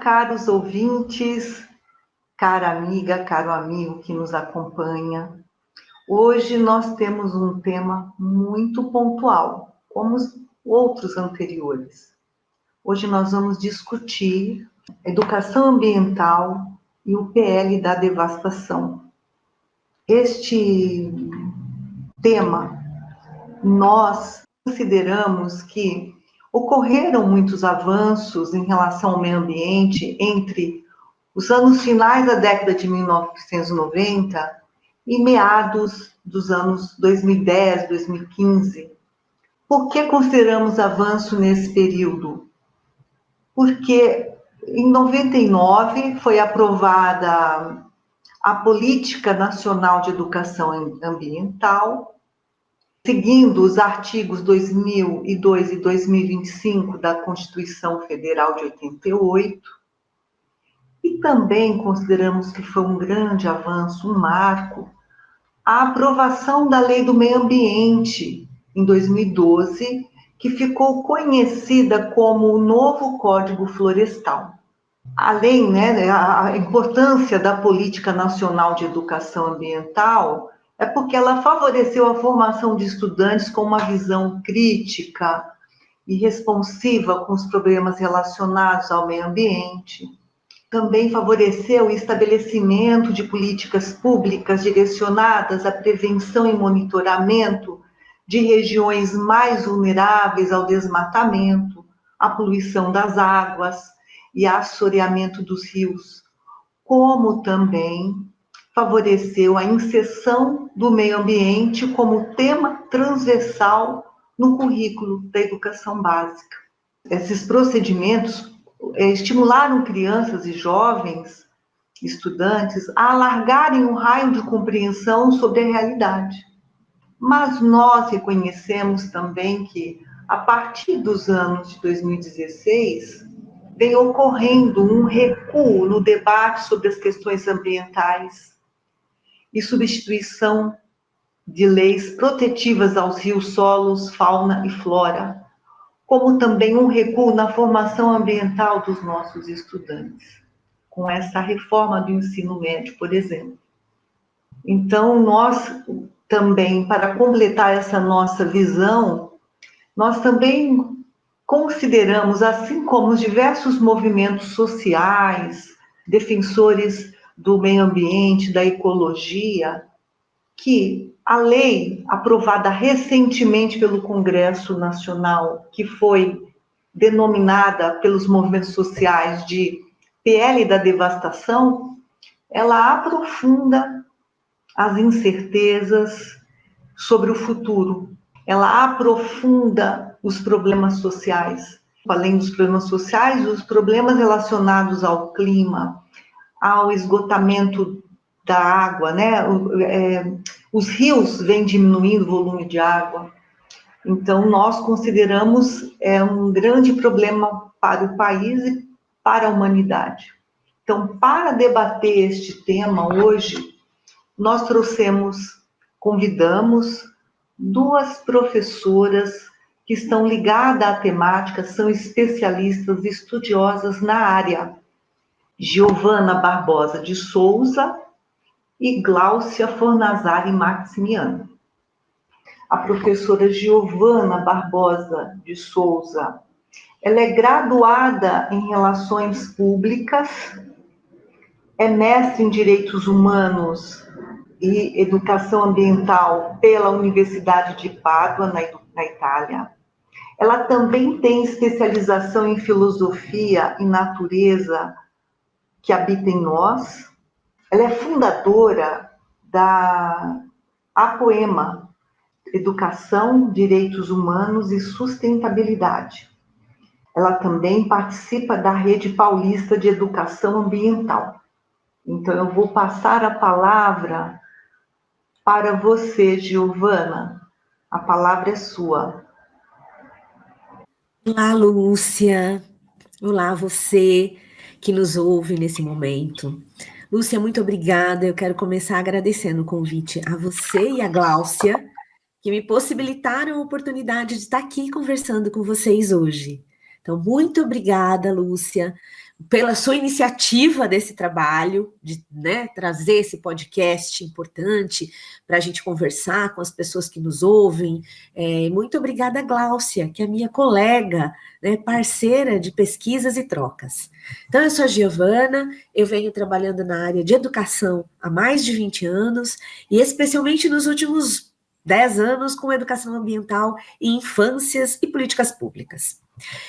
caros ouvintes, cara amiga, caro amigo que nos acompanha. Hoje nós temos um tema muito pontual, como os outros anteriores. Hoje nós vamos discutir educação ambiental e o PL da devastação. Este tema, nós consideramos que ocorreram muitos avanços em relação ao meio ambiente entre os anos finais da década de 1990 e meados dos anos 2010, 2015. Por que consideramos avanço nesse período? Porque em 99 foi aprovada a Política Nacional de Educação Ambiental, seguindo os artigos 2002 e 2025 da Constituição Federal de 88, e também consideramos que foi um grande avanço, um marco, a aprovação da Lei do Meio Ambiente, em 2012, que ficou conhecida como o novo Código Florestal. Além, a importância da Política Nacional de Educação Ambiental é porque ela favoreceu a formação de estudantes com uma visão crítica e responsiva com os problemas relacionados ao meio ambiente. Também favoreceu o estabelecimento de políticas públicas direcionadas à prevenção e monitoramento de regiões mais vulneráveis ao desmatamento, à poluição das águas e assoreamento dos rios, como também favoreceu a inserção do meio ambiente como tema transversal no currículo da educação básica. Esses procedimentos estimularam crianças e jovens, estudantes, a alargarem o raio de compreensão sobre a realidade. Mas nós reconhecemos também que, a partir dos anos de 2016, vem ocorrendo um recuo no debate sobre as questões ambientais e substituição de leis protetivas aos rios, solos, fauna e flora, como também um recuo na formação ambiental dos nossos estudantes, com essa reforma do ensino médio, por exemplo. Então, nós também, para completar essa nossa visão, nós também consideramos, assim como os diversos movimentos sociais, defensores do meio ambiente, da ecologia, que a lei aprovada recentemente pelo Congresso Nacional, que foi denominada pelos movimentos sociais de PL da devastação, ela aprofunda as incertezas sobre o futuro. Ela aprofunda os problemas sociais. Além dos problemas sociais, os problemas relacionados ao clima, ao esgotamento da água, os rios vêm diminuindo o volume de água. Então, nós consideramos um grande problema para o país e para a humanidade. Então, para debater este tema hoje, nós convidamos duas professoras que estão ligadas à temática, são especialistas e estudiosas na área. Giovana Barbosa de Souza e Gláucia Fornazari Maximiano. A professora Giovana Barbosa de Souza, ela é graduada em Relações Públicas, é mestre em Direitos Humanos e Educação Ambiental pela Universidade de Pádua, na Itália. Ela também tem especialização em Filosofia e Natureza, que habita em nós. Ela é fundadora da APOEMA, Educação, Direitos Humanos e Sustentabilidade. Ela também participa da Rede Paulista de Educação Ambiental. Então, eu vou passar a palavra para você, Giovana. A palavra é sua. Olá, Lúcia. Olá, você que nos ouve nesse momento. Lúcia, muito obrigada. Eu quero começar agradecendo o convite a você e a Gláucia, que me possibilitaram a oportunidade de estar aqui conversando com vocês hoje. Então, muito obrigada, Lúcia, pela sua iniciativa desse trabalho, de, né, trazer esse podcast importante para a gente conversar com as pessoas que nos ouvem. Muito obrigada, Gláucia, que é minha colega, né, parceira de pesquisas e trocas. Então, eu sou a Giovana, eu venho trabalhando na área de educação há mais de 20 anos, e especialmente nos últimos 10 anos com educação ambiental em infâncias e políticas públicas.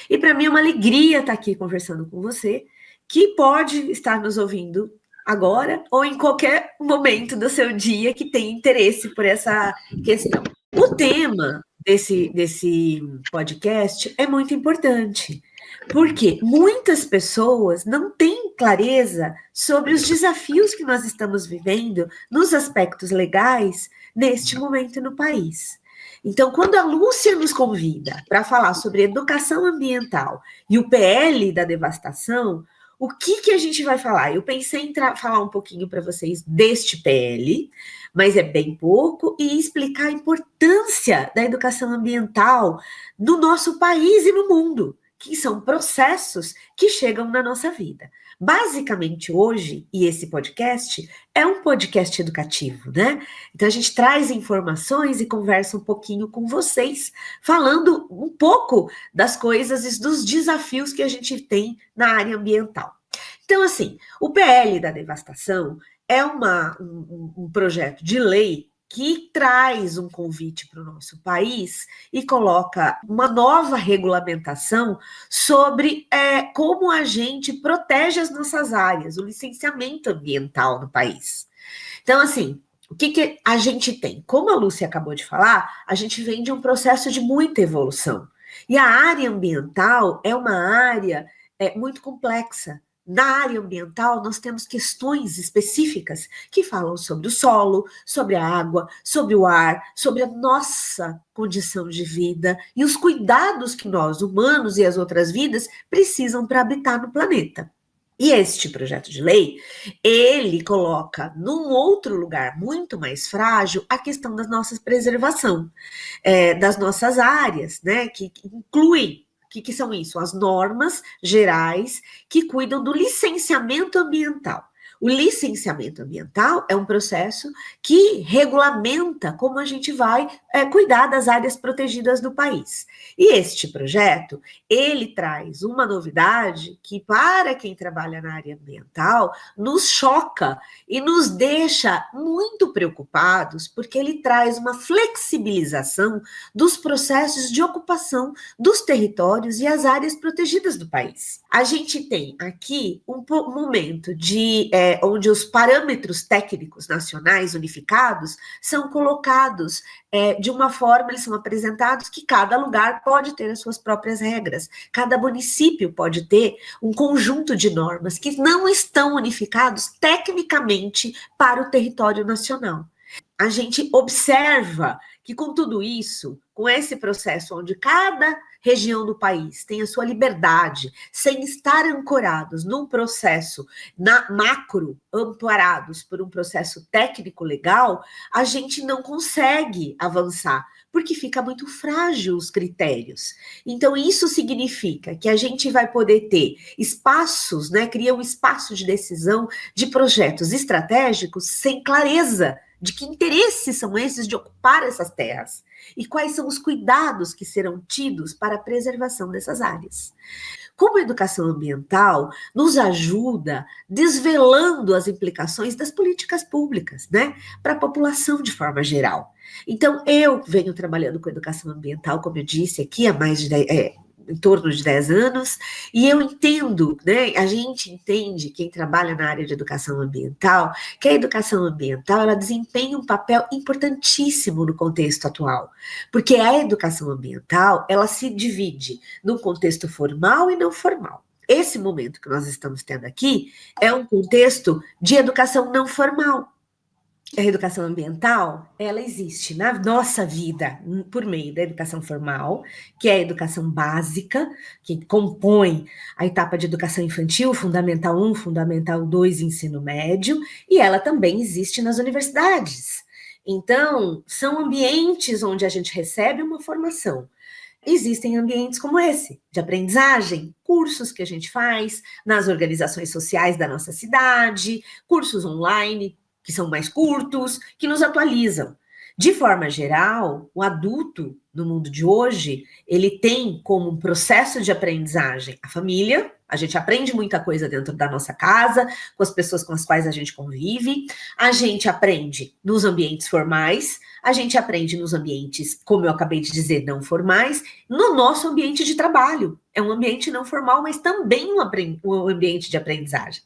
E para mim é uma alegria estar aqui conversando com você, que pode estar nos ouvindo agora ou em qualquer momento do seu dia que tenha interesse por essa questão. O tema desse podcast é muito importante, porque muitas pessoas não têm clareza sobre os desafios que nós estamos vivendo nos aspectos legais neste momento no país. Então, quando a Lúcia nos convida para falar sobre educação ambiental e o PL da devastação, o que a gente vai falar? Eu pensei em falar um pouquinho para vocês deste PL, mas é bem pouco, e explicar a importância da educação ambiental no nosso país e no mundo, que são processos que chegam na nossa vida. Basicamente, hoje, e esse podcast, é um podcast educativo, né? Então, a gente traz informações e conversa um pouquinho com vocês, falando um pouco das coisas e dos desafios que a gente tem na área ambiental. Então, assim, o PL da devastação é um projeto de lei que traz um convite para o nosso país e coloca uma nova regulamentação sobre como a gente protege as nossas áreas, o licenciamento ambiental no país. Então, assim, o que a gente tem? Como a Lúcia acabou de falar, a gente vem de um processo de muita evolução. E a área ambiental é uma área muito complexa. Na área ambiental, nós temos questões específicas que falam sobre o solo, sobre a água, sobre o ar, sobre a nossa condição de vida e os cuidados que nós, humanos e as outras vidas, precisam para habitar no planeta. E este projeto de lei, ele coloca num outro lugar muito mais frágil a questão da nossa preservação, das nossas áreas, né, que incluem. O que são isso? As normas gerais que cuidam do licenciamento ambiental. O licenciamento ambiental é um processo que regulamenta como a gente vai cuidar das áreas protegidas do país. E este projeto, ele traz uma novidade que, para quem trabalha na área ambiental, nos choca e nos deixa muito preocupados, porque ele traz uma flexibilização dos processos de ocupação dos territórios e as áreas protegidas do país. A gente tem aqui um momento onde os parâmetros técnicos nacionais unificados são colocados de uma forma, eles são apresentados que cada lugar pode ter as suas próprias regras, cada município pode ter um conjunto de normas que não estão unificados tecnicamente para o território nacional. A gente observa que com tudo isso, com esse processo onde cada região do país tem a sua liberdade, sem estar ancorados num processo macro, amparados por um processo técnico-legal, a gente não consegue avançar, porque fica muito frágil os critérios. Então, isso significa que a gente vai poder ter espaços, né, cria um espaço de decisão de projetos estratégicos sem clareza de que interesses são esses de ocupar essas terras e quais são os cuidados que serão tidos para a preservação dessas áreas. Como a educação ambiental nos ajuda desvelando as implicações das políticas públicas, né, para a população de forma geral. Então, eu venho trabalhando com educação ambiental, como eu disse aqui, há mais de em torno de 10 anos, e eu entendo, né, a gente entende, quem trabalha na área de educação ambiental, que a educação ambiental, ela desempenha um papel importantíssimo no contexto atual, porque a educação ambiental, ela se divide no contexto formal e não formal. Esse momento que nós estamos tendo aqui é um contexto de educação não formal. A educação ambiental, ela existe na nossa vida por meio da educação formal, que é a educação básica, que compõe a etapa de educação infantil, Fundamental 1, Fundamental 2, ensino médio, e ela também existe nas universidades. Então, são ambientes onde a gente recebe uma formação existem ambientes como esse, de aprendizagem, cursos que a gente faz nas organizações sociais da nossa cidade, cursos online, que são mais curtos, que nos atualizam. De forma geral, o adulto no mundo de hoje, ele tem como um processo de aprendizagem a família, a gente aprende muita coisa dentro da nossa casa, com as pessoas com as quais a gente convive, a gente aprende nos ambientes formais, a gente aprende nos ambientes, como eu acabei de dizer, não formais, no nosso ambiente de trabalho. É um ambiente não formal, mas também um ambiente de aprendizagem.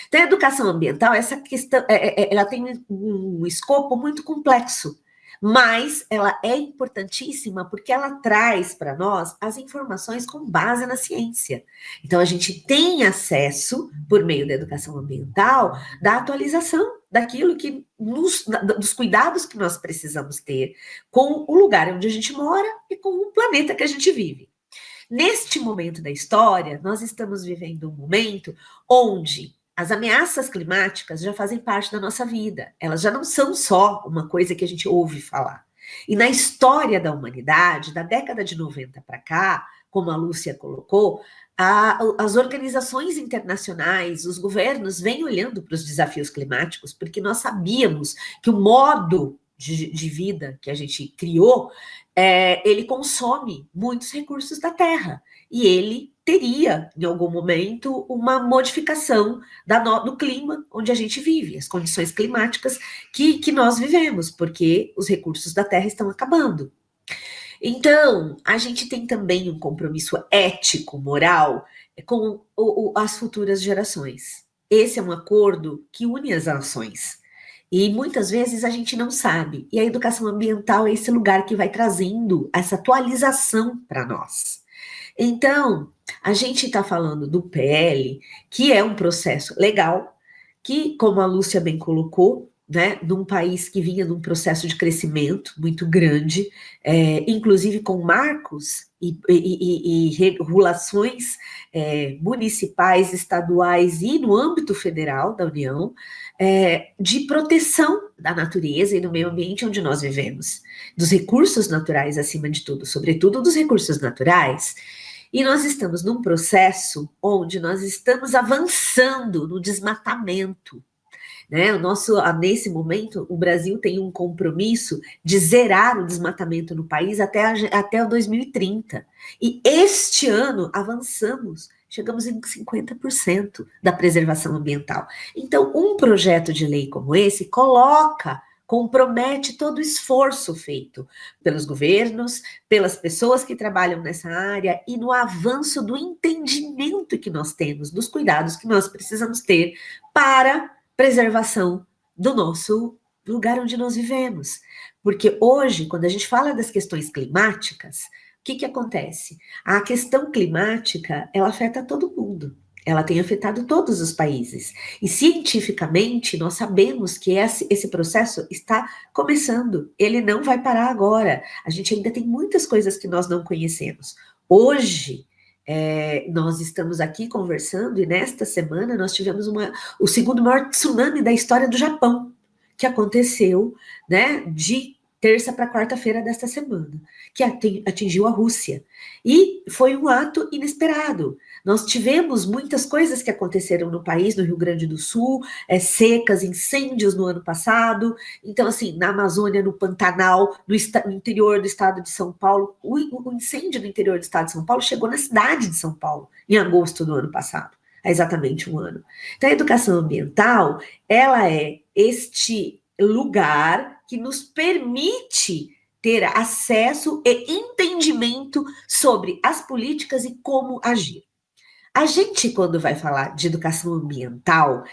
Então, a educação ambiental, essa questão, ela tem um escopo muito complexo, mas ela é importantíssima porque ela traz para nós as informações com base na ciência. Então, a gente tem acesso, por meio da educação ambiental, da atualização daquilo que dos cuidados que nós precisamos ter com o lugar onde a gente mora e com o planeta que a gente vive. Neste momento da história, nós estamos vivendo um momento onde as ameaças climáticas já fazem parte da nossa vida. Elas já não são só uma coisa que a gente ouve falar. E na história da humanidade, da década de 90 para cá, como a Lúcia colocou, as organizações internacionais, os governos vêm olhando para os desafios climáticos, porque nós sabíamos que o modo de vida que a gente criou, ele consome muitos recursos da Terra. E ele teria, em algum momento, uma modificação do clima onde a gente vive, as condições climáticas que nós vivemos, porque os recursos da Terra estão acabando. Então, a gente tem também um compromisso ético, moral, com as futuras gerações. Esse é um acordo que une as nações. E muitas vezes a gente não sabe. E a educação ambiental é esse lugar que vai trazendo essa atualização para nós. Então, a gente está falando do PL, que é um processo legal, que, como a Lúcia bem colocou, né, num país que vinha num processo de crescimento muito grande, inclusive com marcos e regulações municipais, estaduais e no âmbito federal da União, de proteção da natureza e do meio ambiente onde nós vivemos, dos recursos naturais acima de tudo, sobretudo dos recursos naturais. E nós estamos num processo onde nós estamos avançando no desmatamento, né? Nesse momento, o Brasil tem um compromisso de zerar o desmatamento no país até o 2030. E este ano avançamos, chegamos em 50% da preservação ambiental. Então, um projeto de lei como esse compromete todo o esforço feito pelos governos, pelas pessoas que trabalham nessa área e no avanço do entendimento que nós temos, dos cuidados que nós precisamos ter para preservação do nosso lugar onde nós vivemos. Porque hoje, quando a gente fala das questões climáticas, o que acontece? A questão climática, ela afeta todo mundo. Ela tem afetado todos os países. E cientificamente, nós sabemos que esse processo está começando. Ele não vai parar agora. A gente ainda tem muitas coisas que nós não conhecemos. Hoje, nós estamos aqui conversando e nesta semana nós tivemos o segundo maior tsunami da história do Japão, que aconteceu, né, de terça para quarta-feira desta semana, que atingiu a Rússia. E foi um ato inesperado. Nós tivemos muitas coisas que aconteceram no país, no Rio Grande do Sul, secas, incêndios no ano passado. Então, assim, na Amazônia, no Pantanal, no interior do estado de São Paulo, o incêndio no interior do estado de São Paulo chegou na cidade de São Paulo, em agosto do ano passado, há exatamente um ano. Então, a educação ambiental, ela é este lugar que nos permite ter acesso e entendimento sobre as políticas e como agir. A gente, quando vai falar de educação ambiental,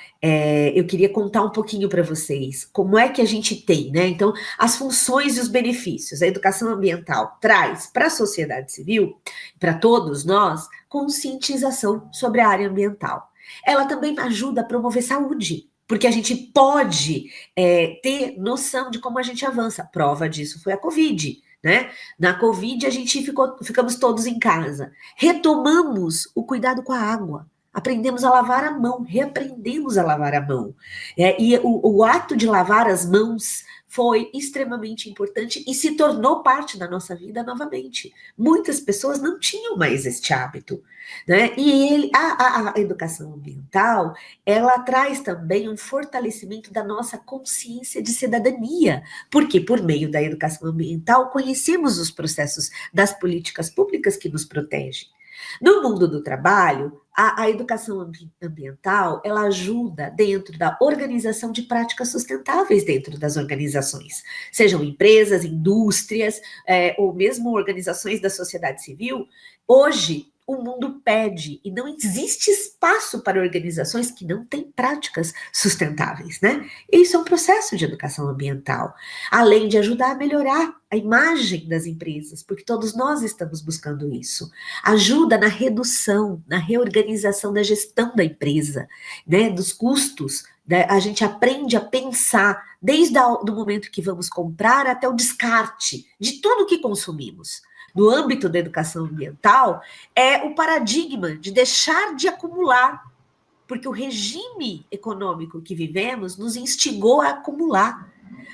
eu queria contar um pouquinho para vocês como é que a gente tem, né? Então, as funções e os benefícios. A educação ambiental traz para a sociedade civil, para todos nós, conscientização sobre a área ambiental. Ela também ajuda a promover saúde, porque a gente pode ter noção de como a gente avança. Prova disso foi a Covid, né? Na Covid, ficamos todos em casa. Retomamos o cuidado com a água. Aprendemos a lavar a mão, reaprendemos a lavar a mão. E o ato de lavar as mãos foi extremamente importante e se tornou parte da nossa vida novamente. Muitas pessoas não tinham mais este hábito, né? E a educação ambiental, ela traz também um fortalecimento da nossa consciência de cidadania, porque por meio da educação ambiental conhecemos os processos das políticas públicas que nos protegem. No mundo do trabalho, a educação ambiental, ela ajuda dentro da organização de práticas sustentáveis dentro das organizações, sejam empresas, indústrias, ou mesmo organizações da sociedade civil. Hoje, o mundo pede e não existe espaço para organizações que não têm práticas sustentáveis, né? Isso é um processo de educação ambiental, além de ajudar a melhorar a imagem das empresas, porque todos nós estamos buscando isso. Ajuda na redução, na reorganização da gestão da empresa, né? Dos custos. A gente aprende a pensar desde o momento que vamos comprar até o descarte de tudo que consumimos. No âmbito da educação ambiental, é o paradigma de deixar de acumular, porque o regime econômico que vivemos nos instigou a acumular,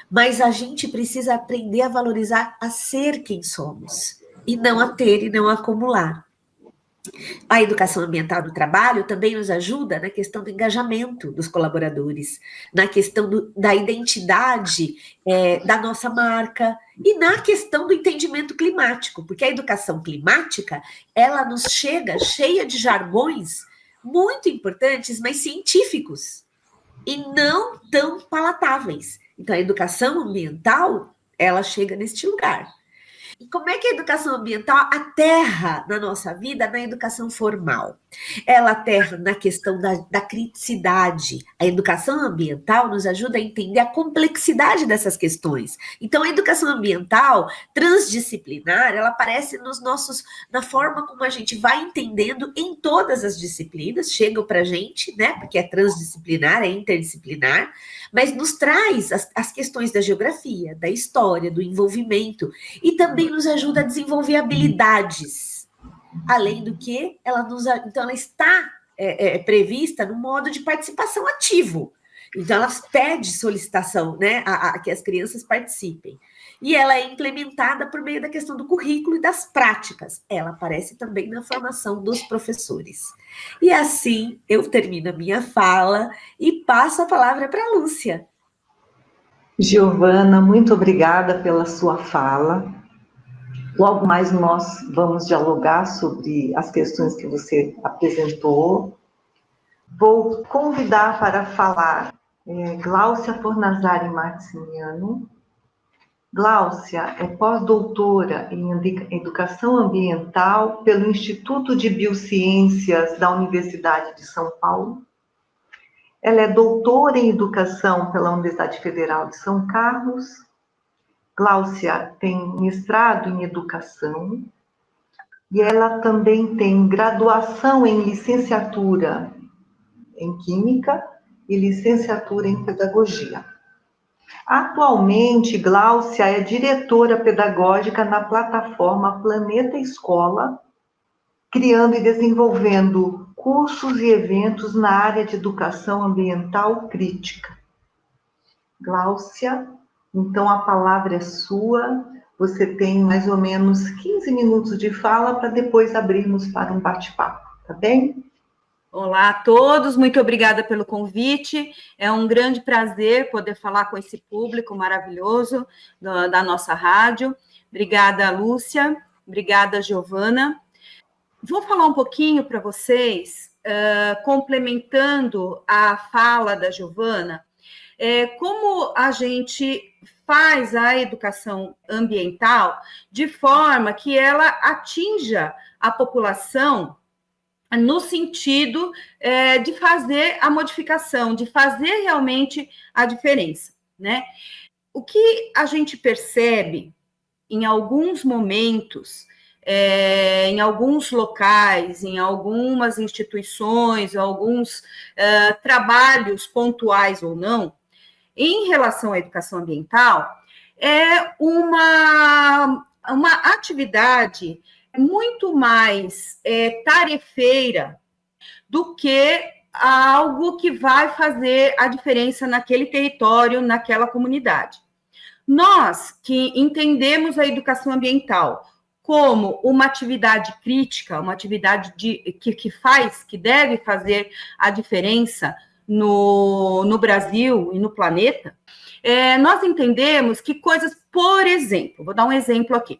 mas a gente precisa aprender a valorizar, a ser quem somos, e não a ter e não a acumular. A educação ambiental no trabalho também nos ajuda na questão do engajamento dos colaboradores, na questão da identidade da nossa marca e na questão do entendimento climático, porque a educação climática, ela nos chega cheia de jargões muito importantes, mas científicos, e não tão palatáveis. Então, a educação ambiental, ela chega neste lugar. E como é que a educação ambiental aterra na nossa vida na educação formal? Ela aterra na questão da criticidade. A educação ambiental nos ajuda a entender a complexidade dessas questões. Então, a educação ambiental transdisciplinar, ela aparece na forma como a gente vai entendendo em todas as disciplinas, chegam para a gente, né? Porque é transdisciplinar, é interdisciplinar, mas nos traz as questões da geografia, da história, do envolvimento, e também nos ajuda a desenvolver habilidades. Além do que, ela está prevista no modo de participação ativo. Então, ela pede solicitação, né, a que as crianças participem. E ela é implementada por meio da questão do currículo e das práticas. Ela aparece também na formação dos professores. E assim, eu termino a minha fala e passo a palavra para a Lúcia. Giovana, muito obrigada pela sua fala. Logo mais nós vamos dialogar sobre as questões que você apresentou. Vou convidar para falar Gláucia Fornazari Maximiano. Gláucia é pós-doutora em Educação Ambiental pelo Instituto de Biociências da Universidade de São Paulo. Ela é doutora em Educação pela Universidade Federal de São Carlos. Gláucia tem mestrado em Educação e ela também tem graduação em Licenciatura em Química e Licenciatura em Pedagogia. Atualmente, Gláucia é diretora pedagógica na plataforma Planeta Escola, criando e desenvolvendo cursos e eventos na área de educação ambiental crítica. Gláucia, então a palavra é sua, você tem mais ou menos 15 minutos de fala para depois abrirmos para um bate-papo, tá bem? Olá a todos, muito obrigada pelo convite, é um grande prazer poder falar com esse público maravilhoso da nossa rádio. Obrigada, Lúcia, obrigada, Giovana. Vou falar um pouquinho para vocês, complementando a fala da Giovana, como a gente faz a educação ambiental de forma que ela atinja a população no sentido de fazer a modificação, de fazer realmente a diferença, né? O que a gente percebe em alguns momentos, em alguns locais, em algumas instituições, alguns trabalhos pontuais ou não, em relação à educação ambiental, é uma atividade muito mais tarefeira do que algo que vai fazer a diferença naquele território, naquela comunidade. Nós que entendemos a educação ambiental como uma atividade crítica, uma atividade que deve fazer a diferença no Brasil e no planeta, nós entendemos que coisas, por exemplo, vou dar um exemplo aqui.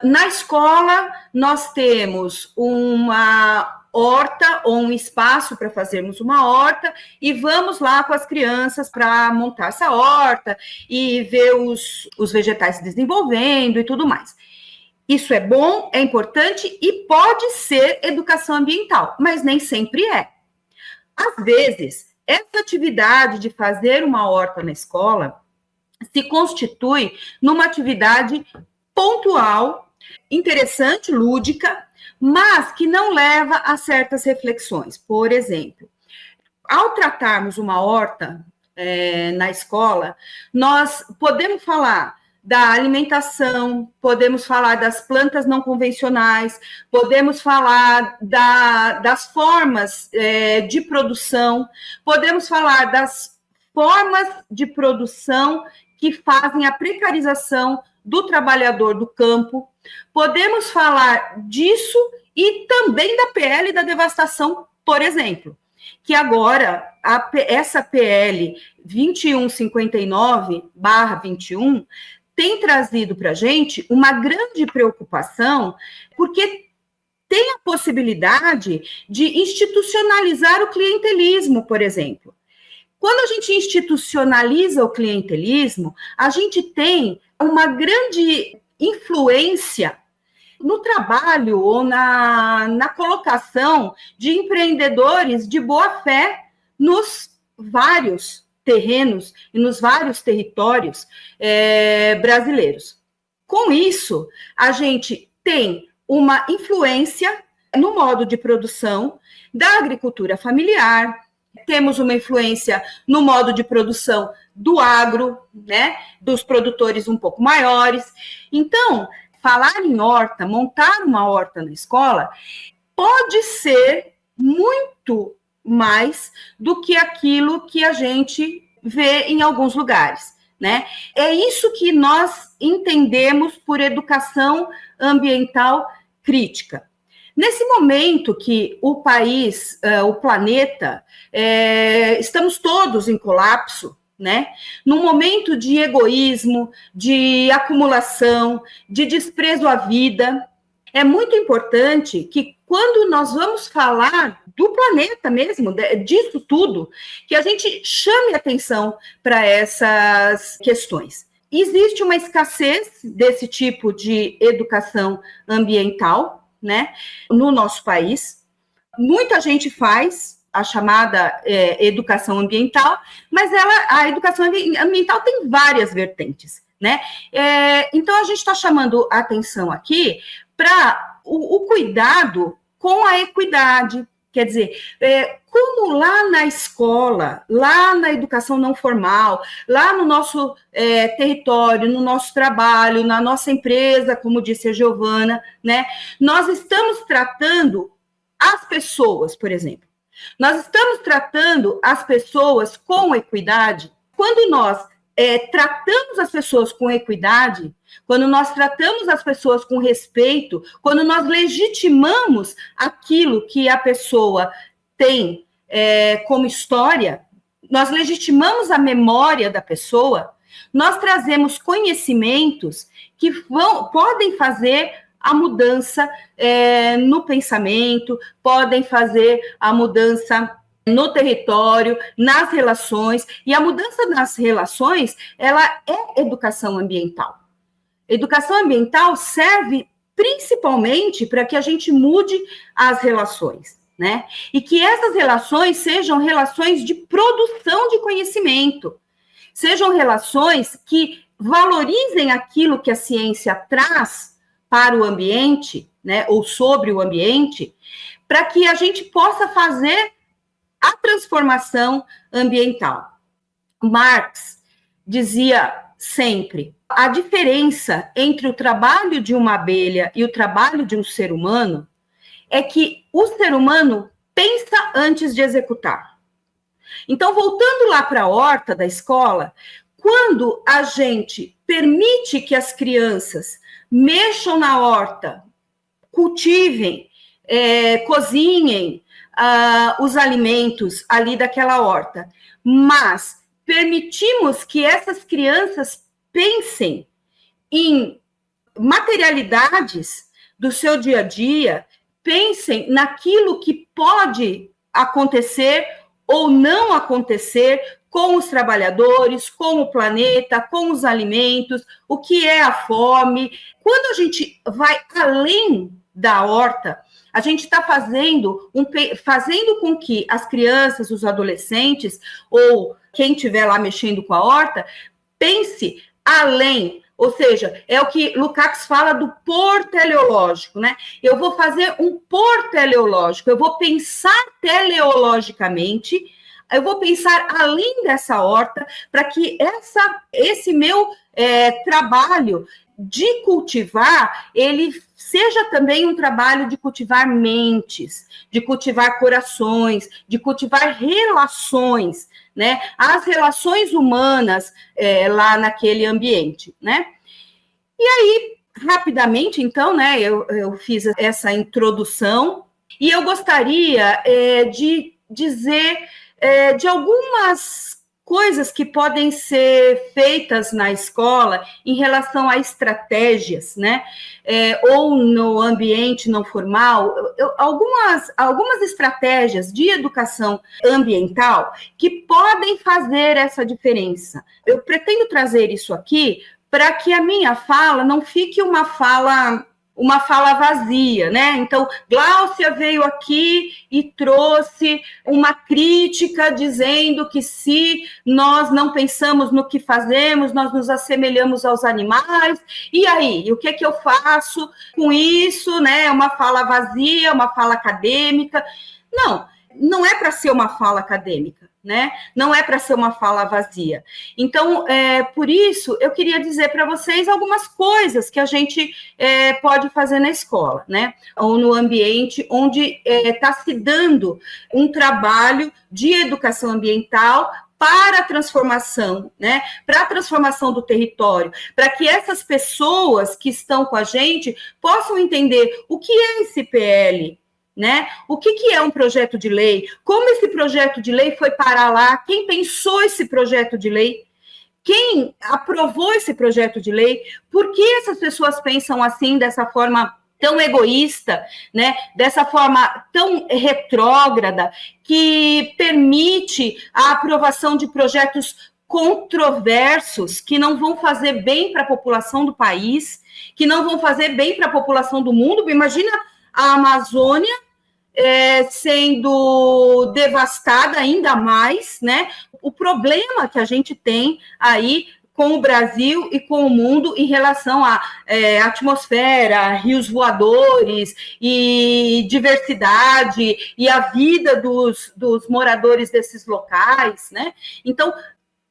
Na escola, nós temos uma horta ou um espaço para fazermos uma horta e vamos lá com as crianças para montar essa horta e ver os vegetais se desenvolvendo e tudo mais. Isso é bom, é importante e pode ser educação ambiental, mas nem sempre é. Às vezes, essa atividade de fazer uma horta na escola se constitui numa atividade pontual, interessante, lúdica, mas que não leva a certas reflexões. Por exemplo, ao tratarmos uma horta na escola, nós podemos falar da alimentação, podemos falar das plantas não convencionais, podemos falar das formas de produção, podemos falar das formas de produção que fazem a precarização do trabalhador do campo, podemos falar disso e também da PL da devastação, por exemplo, que agora essa PL 2159/21 tem trazido para a gente uma grande preocupação, porque tem a possibilidade de institucionalizar o clientelismo, por exemplo. Quando a gente institucionaliza o clientelismo, a gente tem uma grande influência no trabalho ou na colocação de empreendedores de boa fé nos vários terrenos e nos vários territórios brasileiros. Com isso, a gente tem uma influência no modo de produção da agricultura familiar, temos uma influência no modo de produção do agro, né, dos produtores um pouco maiores. Então, falar em horta, montar uma horta na escola, pode ser muito mais do que aquilo que a gente vê em alguns lugares, né? É isso que nós entendemos por educação ambiental crítica. Nesse momento que o país, o planeta, estamos todos em colapso, né? Num momento de egoísmo, de acumulação, de desprezo à vida, é muito importante que quando nós vamos falar do planeta mesmo, disso tudo, que a gente chame atenção para essas questões. Existe uma escassez desse tipo de educação ambiental, né, no nosso país. Muita gente faz a chamada educação ambiental, mas a educação ambiental tem várias vertentes, né? Então, a gente está chamando a atenção aqui para o cuidado com a equidade, quer dizer, como lá na escola, lá na educação não formal, lá no nosso território, no nosso trabalho, na nossa empresa, como disse a Giovana, né, nós estamos tratando as pessoas, por exemplo. Nós estamos tratando as pessoas com equidade. Quando nós tratamos as pessoas com equidade, quando nós tratamos as pessoas com respeito, quando nós legitimamos aquilo que a pessoa tem como história, nós legitimamos a memória da pessoa, nós trazemos conhecimentos que podem fazer a mudança no pensamento, podem fazer a mudança no território, nas relações, e a mudança nas relações, ela é educação ambiental. Educação ambiental serve principalmente para que a gente mude as relações, né? E que essas relações sejam relações de produção de conhecimento, sejam relações que valorizem aquilo que a ciência traz para o ambiente, né, ou sobre o ambiente, para que a gente possa fazer a transformação ambiental. Marx dizia sempre: a diferença entre o trabalho de uma abelha e o trabalho de um ser humano é que o ser humano pensa antes de executar. Então, voltando lá para a horta da escola, quando a gente permite que as crianças mexam na horta, cultivem, cozinhem os alimentos ali daquela horta, mas permitimos que essas crianças pensem em materialidades do seu dia a dia, pensem naquilo que pode acontecer ou não acontecer com os trabalhadores, com o planeta, com os alimentos, o que é a fome. Quando a gente vai além da horta, a gente está fazendo com que as crianças, os adolescentes, ou quem estiver lá mexendo com a horta, pense além. Ou seja, é o que Lukács fala do pôr teleológico, né? Eu vou fazer um pôr teleológico, eu vou pensar teleologicamente, eu vou pensar além dessa horta, para que esse meu trabalho de cultivar, ele seja também um trabalho de cultivar mentes, de cultivar corações, de cultivar relações, né? As relações humanas lá naquele ambiente, né? E aí, rapidamente, então, né, eu fiz essa introdução e eu gostaria de dizer de algumas coisas que podem ser feitas na escola em relação a estratégias, né? Ou no ambiente não formal, algumas estratégias de educação ambiental que podem fazer essa diferença. Eu pretendo trazer isso aqui para que a minha fala não fique uma fala vazia, né? Então, Gláucia veio aqui e trouxe uma crítica dizendo que se nós não pensamos no que fazemos, nós nos assemelhamos aos animais, e aí? O que é que eu faço com isso, né? Uma fala vazia, uma fala acadêmica. Não é para ser uma fala acadêmica, né? Não é para ser uma fala vazia. Então, por isso, eu queria dizer para vocês algumas coisas que a gente pode fazer na escola, né? Ou no ambiente onde está se dando um trabalho de educação ambiental para a transformação, né? Para a transformação do território, para que essas pessoas que estão com a gente possam entender o que é esse PL, né? O que é um projeto de lei? Como esse projeto de lei foi parar lá? Quem pensou esse projeto de lei? Quem aprovou esse projeto de lei? Por que essas pessoas pensam assim, dessa forma tão egoísta, né? Dessa forma tão retrógrada, que permite a aprovação de projetos controversos que não vão fazer bem para a população do país, que não vão fazer bem para a população do mundo? Imagina a Amazônia sendo devastada ainda mais, né? O problema que a gente tem aí com o Brasil e com o mundo em relação à atmosfera, rios voadores e diversidade e a vida dos moradores desses locais, né? Então,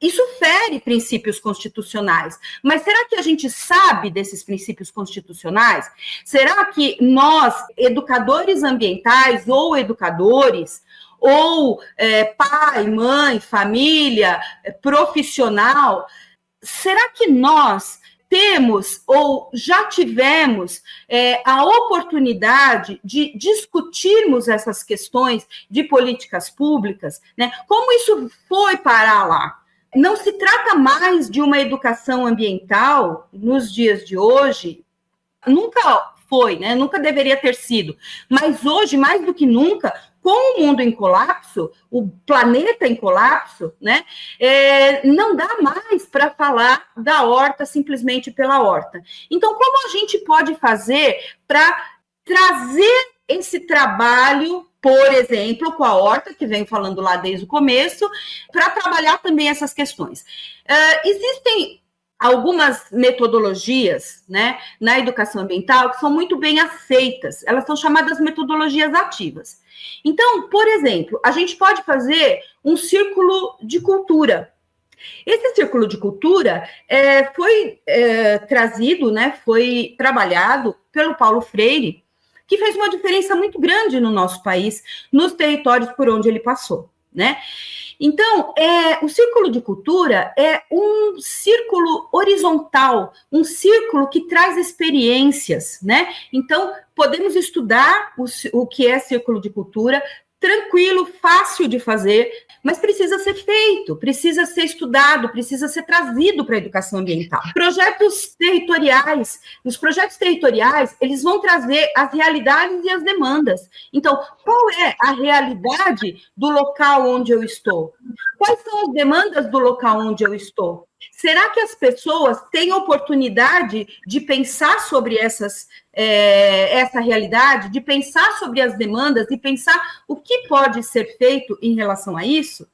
isso fere princípios constitucionais. Mas será que a gente sabe desses princípios constitucionais? Será que nós, educadores ambientais ou educadores, ou pai, mãe, família, profissional, será que nós temos ou já tivemos a oportunidade de discutirmos essas questões de políticas públicas, né? Como isso foi parar lá? Não se trata mais de uma educação ambiental nos dias de hoje, nunca foi, né? Nunca deveria ter sido, mas hoje, mais do que nunca, com o mundo em colapso, o planeta em colapso, né? Não dá mais para falar da horta simplesmente pela horta. Então, como a gente pode fazer para trazer esse trabalho, por exemplo, com a horta, que venho falando lá desde o começo, para trabalhar também essas questões? Existem algumas metodologias, né, na educação ambiental que são muito bem aceitas, elas são chamadas metodologias ativas. Então, por exemplo, a gente pode fazer um círculo de cultura. Esse círculo de cultura foi trazido, né, foi trabalhado pelo Paulo Freire, que fez uma diferença muito grande no nosso país, nos territórios por onde ele passou, né? Então, o círculo de cultura é um círculo horizontal, um círculo que traz experiências, né? Então, podemos estudar o que é círculo de cultura, tranquilo, fácil de fazer, mas precisa ser feito, precisa ser estudado, precisa ser trazido para a educação ambiental. Projetos territoriais, os projetos territoriais, eles vão trazer as realidades e as demandas. Então, qual é a realidade do local onde eu estou? Quais são as demandas do local onde eu estou? Será que as pessoas têm oportunidade de pensar sobre essa realidade, de pensar sobre as demandas, de pensar o que pode ser feito em relação a isso?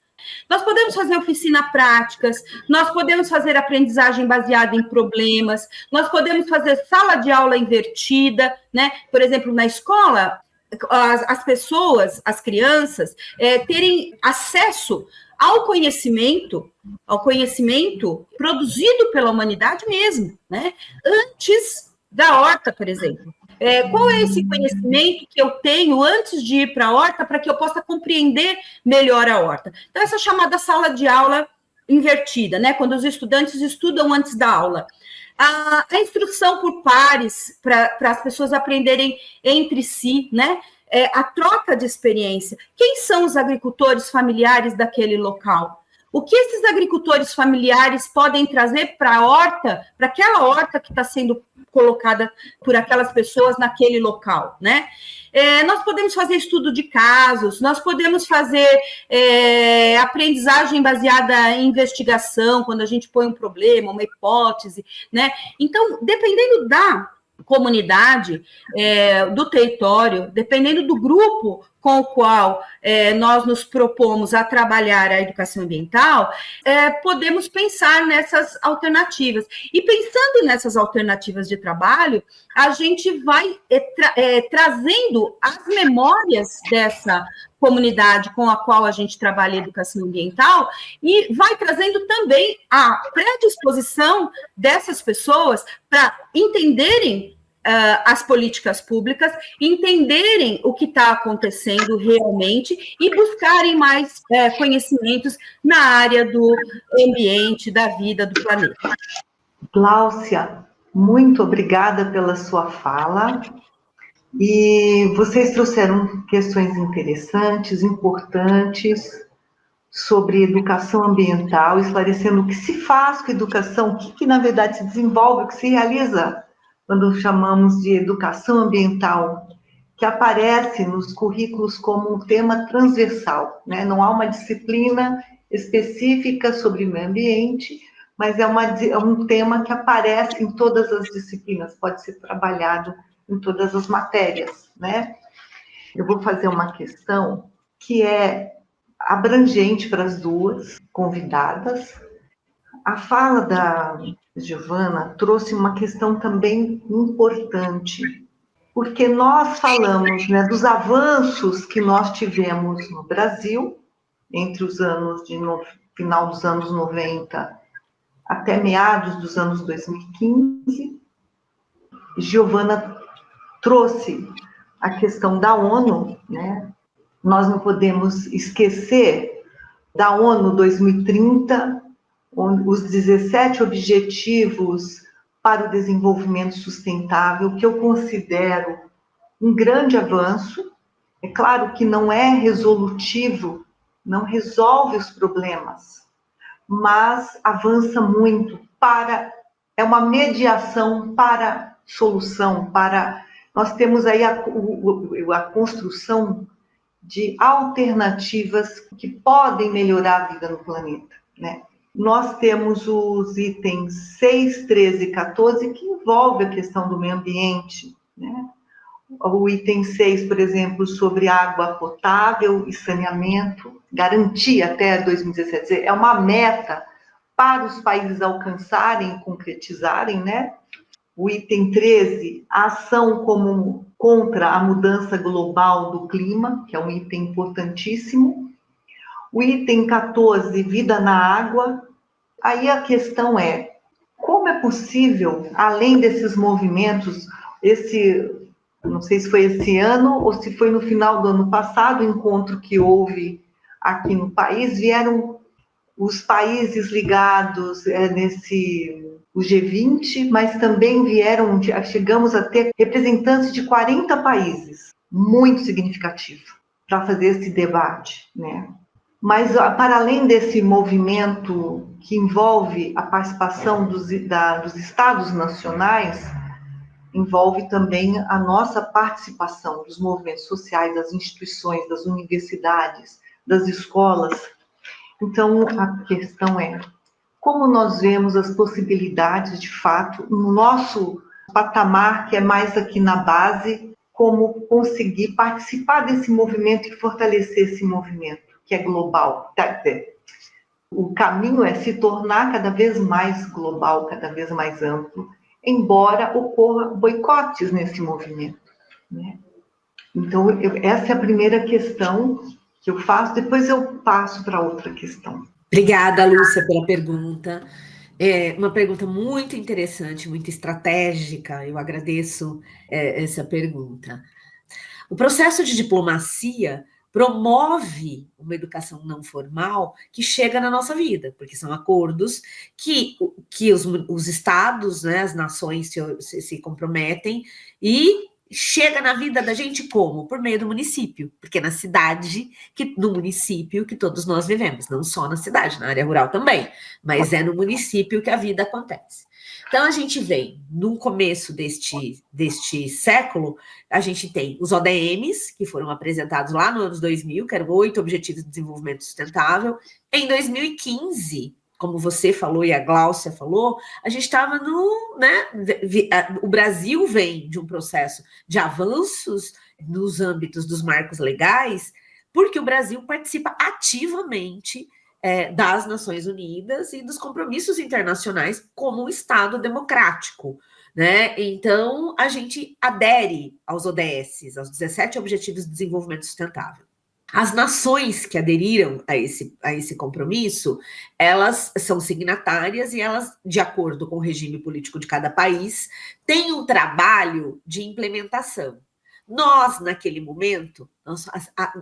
Nós podemos fazer oficina práticas, nós podemos fazer aprendizagem baseada em problemas, nós podemos fazer sala de aula invertida, né? Por exemplo, na escola, as pessoas, as crianças, terem acesso ao conhecimento produzido pela humanidade mesmo, né? Antes da horta, por exemplo. Qual é esse conhecimento que eu tenho antes de ir para a horta para que eu possa compreender melhor a horta? Então, essa chamada sala de aula invertida, né? Quando os estudantes estudam antes da aula. A instrução por pares, para as pessoas aprenderem entre si, né? A troca de experiência. Quem são os agricultores familiares daquele local? O que esses agricultores familiares podem trazer para a horta, para aquela horta que está sendo colocada por aquelas pessoas naquele local, né? Nós podemos fazer estudo de casos, nós podemos fazer aprendizagem baseada em investigação, quando a gente põe um problema, uma hipótese, né? Então, dependendo da comunidade, do território, dependendo do grupo com o qual nós nos propomos a trabalhar a educação ambiental, podemos pensar nessas alternativas. E pensando nessas alternativas de trabalho, a gente vai trazendo as memórias dessa comunidade com a qual a gente trabalha a educação ambiental e vai trazendo também a predisposição dessas pessoas para entenderem as políticas públicas, entenderem o que está acontecendo realmente e buscarem mais conhecimentos na área do ambiente, da vida, do planeta. Gláucia, muito obrigada pela sua fala. E vocês trouxeram questões interessantes, importantes, sobre educação ambiental, esclarecendo o que se faz com a educação, o que na verdade se desenvolve, o que se realiza quando chamamos de educação ambiental, que aparece nos currículos como um tema transversal, né? Não há uma disciplina específica sobre o meio ambiente, mas é um tema que aparece em todas as disciplinas, pode ser trabalhado em todas as matérias, né? Eu vou fazer uma questão que é abrangente para as duas convidadas. A fala da Giovana trouxe uma questão também importante, porque nós falamos, né, dos avanços que nós tivemos no Brasil, entre os anos final dos anos 90 até meados dos anos 2015. Giovana trouxe a questão da ONU, né? Nós não podemos esquecer da ONU 2030, os 17 Objetivos para o Desenvolvimento Sustentável, que eu considero um grande avanço. É claro que não é resolutivo, não resolve os problemas, mas avança muito é uma mediação para solução, nós temos aí a construção de alternativas que podem melhorar a vida no planeta, né? Nós temos os itens 6, 13 e 14, que envolvem a questão do meio ambiente, né? O item 6, por exemplo, sobre água potável e saneamento, garantia até 2017, é uma meta para os países alcançarem e concretizarem, né? O item 13, a ação contra a mudança global do clima, que é um item importantíssimo. O item 14, vida na água. Aí a questão é, como é possível, além desses movimentos, não sei se foi esse ano ou se foi no final do ano passado, o encontro que houve aqui no país, vieram os países ligados o G20, mas também chegamos a ter representantes de 40 países, muito significativo, para fazer esse debate, né? Mas, para além desse movimento que envolve a participação dos Estados nacionais, envolve também a nossa participação dos movimentos sociais, das instituições, das universidades, das escolas. Então, a questão é como nós vemos as possibilidades, de fato, no nosso patamar, que é mais aqui na base, como conseguir participar desse movimento e fortalecer esse movimento, que é global. O caminho é se tornar cada vez mais global, cada vez mais amplo, embora ocorra boicotes nesse movimento, né? Então, essa é a primeira questão que eu faço, depois eu passo para outra questão. Obrigada, Lúcia, pela pergunta. É uma pergunta muito interessante, muito estratégica. Eu agradeço essa pergunta. O processo de diplomacia promove uma educação não formal que chega na nossa vida, porque são acordos que os estados, né, as nações se comprometem e chega na vida da gente como? Por meio do município, porque na cidade, no município que todos nós vivemos, não só na cidade, na área rural também, mas é no município que a vida acontece. Então, a gente vem, no começo deste século, a gente tem os ODMs, que foram apresentados lá no anos 2000, que eram 8 Objetivos de Desenvolvimento Sustentável. Em 2015, como você falou e a Gláucia falou, a gente estava o Brasil vem de um processo de avanços nos âmbitos dos marcos legais, porque o Brasil participa ativamente das Nações Unidas e dos compromissos internacionais como um Estado democrático, né? Então, a gente adere aos ODS, aos 17 Objetivos de Desenvolvimento Sustentável. As nações que aderiram a esse compromisso, elas são signatárias e elas, de acordo com o regime político de cada país, têm um trabalho de implementação. Nós, naquele momento, nós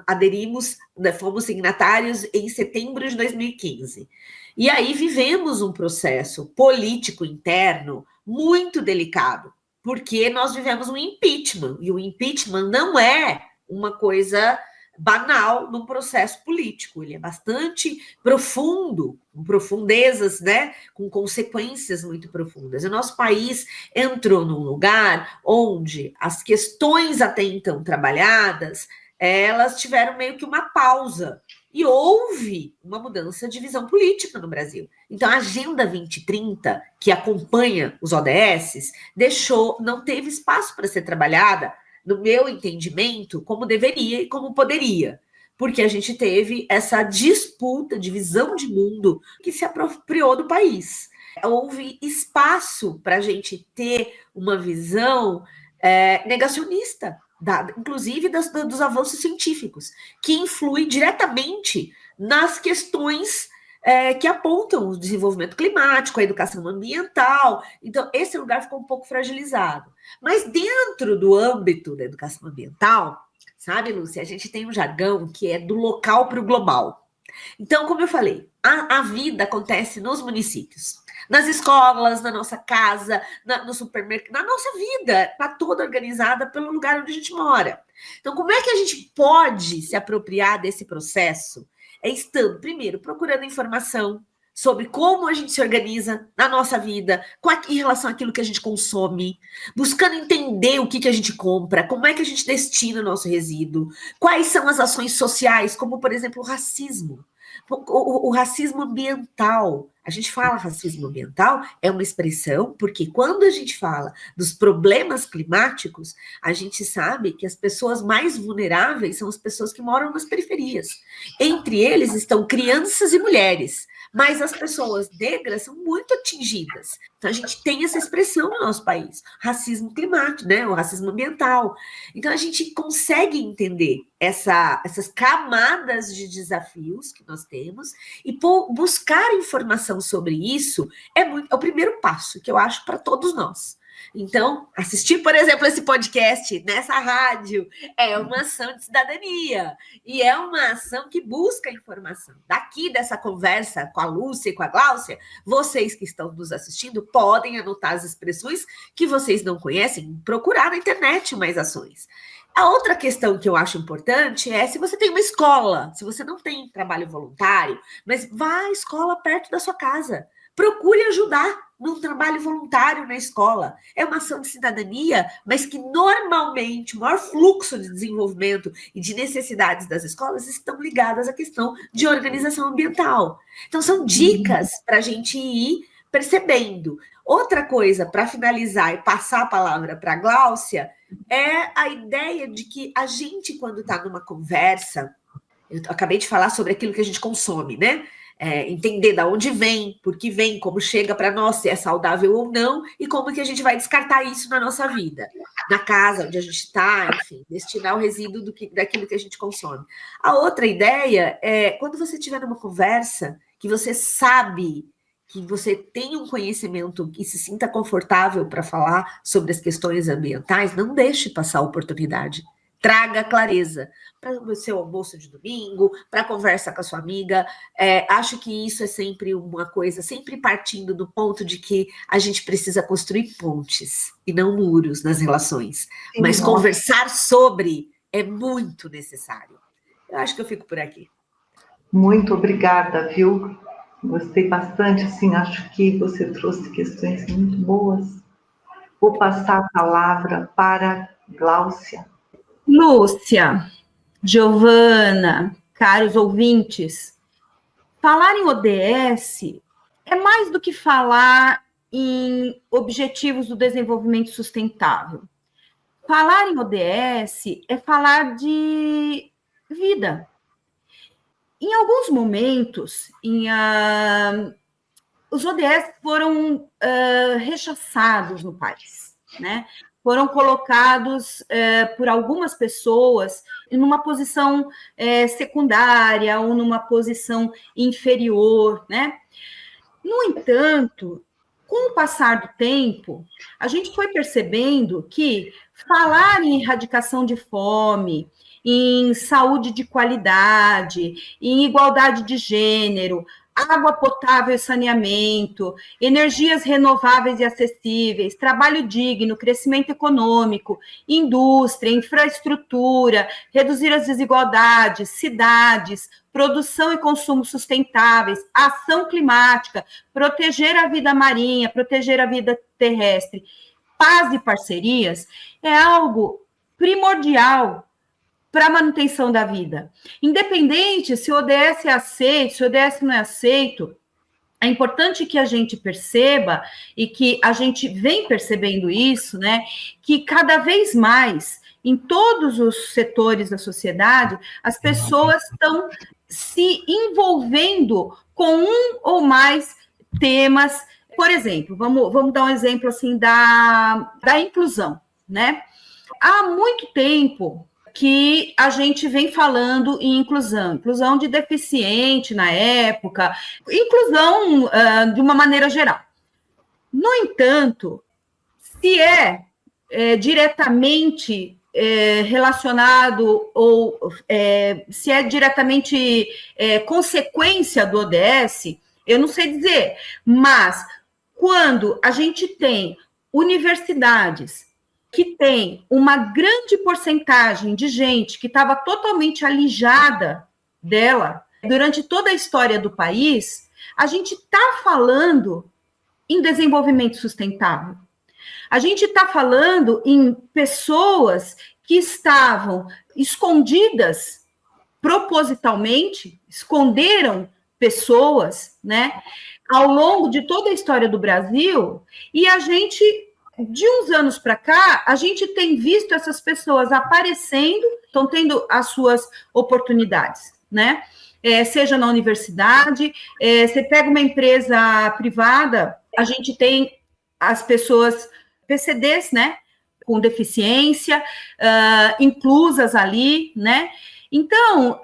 aderimos, fomos signatários em setembro de 2015. E aí vivemos um processo político interno muito delicado, porque nós vivemos um impeachment, e o impeachment não é uma coisa banal num processo político, ele é bastante profundo, com profundezas, né, com consequências muito profundas. O nosso país entrou num lugar onde as questões até então trabalhadas, elas tiveram meio que uma pausa, e houve uma mudança de visão política no Brasil. Então, a Agenda 2030, que acompanha os ODS, não teve espaço para ser trabalhada, no meu entendimento, como deveria e como poderia, porque a gente teve essa disputa de visão de mundo que se apropriou do país. Houve espaço para a gente ter uma visão negacionista, inclusive dos avanços científicos, que influi diretamente nas questões que apontam o desenvolvimento climático, a educação ambiental. Então, esse lugar ficou um pouco fragilizado. Mas dentro do âmbito da educação ambiental, sabe, Lúcia, a gente tem um jargão que é do local para o global. Então, como eu falei, a vida acontece nos municípios, nas escolas, na nossa casa, no supermercado, na nossa vida, está toda organizada pelo lugar onde a gente mora. Então, como é que a gente pode se apropriar desse processo? É estando, primeiro, procurando informação sobre como a gente se organiza na nossa vida, em relação àquilo que a gente consome, buscando entender o que a gente compra, como é que a gente destina o nosso resíduo, quais são as ações sociais, como, por exemplo, o racismo. O racismo ambiental. A gente fala racismo ambiental, é uma expressão, porque quando a gente fala dos problemas climáticos, a gente sabe que as pessoas mais vulneráveis são as pessoas que moram nas periferias. Entre eles estão crianças e mulheres, mas as pessoas negras são muito atingidas. Então, a gente tem essa expressão no nosso país, racismo climático, né? O racismo ambiental. Então, a gente consegue entender essas camadas de desafios que nós temos e buscar informação sobre isso é o primeiro passo que eu acho para todos nós. Então, assistir, por exemplo, esse podcast nessa rádio é uma ação de cidadania e é uma ação que busca informação. Daqui dessa conversa com a Lúcia e com a Gláucia, vocês que estão nos assistindo podem anotar as expressões que vocês não conhecem, procurar na internet mais ações. A outra questão que eu acho importante é se você tem uma escola, se você não tem trabalho voluntário, mas vá à escola perto da sua casa. Procure ajudar num trabalho voluntário na escola. É uma ação de cidadania, mas que normalmente o maior fluxo de desenvolvimento e de necessidades das escolas estão ligadas à questão de organização ambiental. Então, são dicas para a gente ir percebendo. Outra coisa, para finalizar e passar a palavra para a Gláucia, é a ideia de que a gente, quando está numa conversa, eu acabei de falar sobre aquilo que a gente consome, né? Entender de onde vem, por que vem, como chega para nós, se é saudável ou não, e como que a gente vai descartar isso na nossa vida, na casa onde a gente está, enfim, destinar o resíduo daquilo que a gente consome. A outra ideia é, quando você estiver numa conversa, que você sabe que você tem um conhecimento e se sinta confortável para falar sobre as questões ambientais, não deixe passar a oportunidade. Traga clareza para o seu almoço de domingo, para a conversa com a sua amiga. Acho que isso é sempre uma coisa, sempre partindo do ponto de que a gente precisa construir pontes e não muros nas relações. Sim, mas conversar sobre é muito necessário. Eu acho que eu fico por aqui. Muito obrigada, viu? Gostei bastante, assim, acho que você trouxe questões muito boas. Vou passar a palavra para Gláucia. Lúcia, Giovana, caros ouvintes, falar em ODS é mais do que falar em objetivos do desenvolvimento sustentável. Falar em ODS é falar de vida. Em alguns momentos, os ODS foram rechaçados no país, né? Foram colocados por algumas pessoas numa posição secundária ou numa posição inferior, né? No entanto, com o passar do tempo, a gente foi percebendo que falar em erradicação de fome, em saúde de qualidade, em igualdade de gênero, água potável e saneamento, energias renováveis e acessíveis, trabalho digno, crescimento econômico, indústria, infraestrutura, reduzir as desigualdades, cidades, produção e consumo sustentáveis, ação climática, proteger a vida marinha, proteger a vida terrestre, paz e parcerias, é algo primordial para a manutenção da vida. Independente se o ODS é aceito, se o ODS não é aceito, é importante que a gente perceba, e que a gente vem percebendo isso, né, que cada vez mais, em todos os setores da sociedade, as pessoas estão se envolvendo com um ou mais temas. Por exemplo, vamos dar um exemplo assim da inclusão, né? Há muito tempo que a gente vem falando em inclusão de deficiente na época, inclusão de uma maneira geral. No entanto, se é diretamente relacionado ou se é diretamente consequência do ODS, eu não sei dizer, mas quando a gente tem universidades que tem uma grande porcentagem de gente que estava totalmente alijada dela durante toda a história do país, a gente está falando em desenvolvimento sustentável. A gente está falando em pessoas que estavam escondidas propositalmente, esconderam pessoas, né, ao longo de toda a história do Brasil, e a gente, de uns anos para cá, a gente tem visto essas pessoas aparecendo, estão tendo as suas oportunidades, né? Seja na universidade, você pega uma empresa privada, a gente tem as pessoas PCDs, né, com deficiência, inclusas ali, né? Então,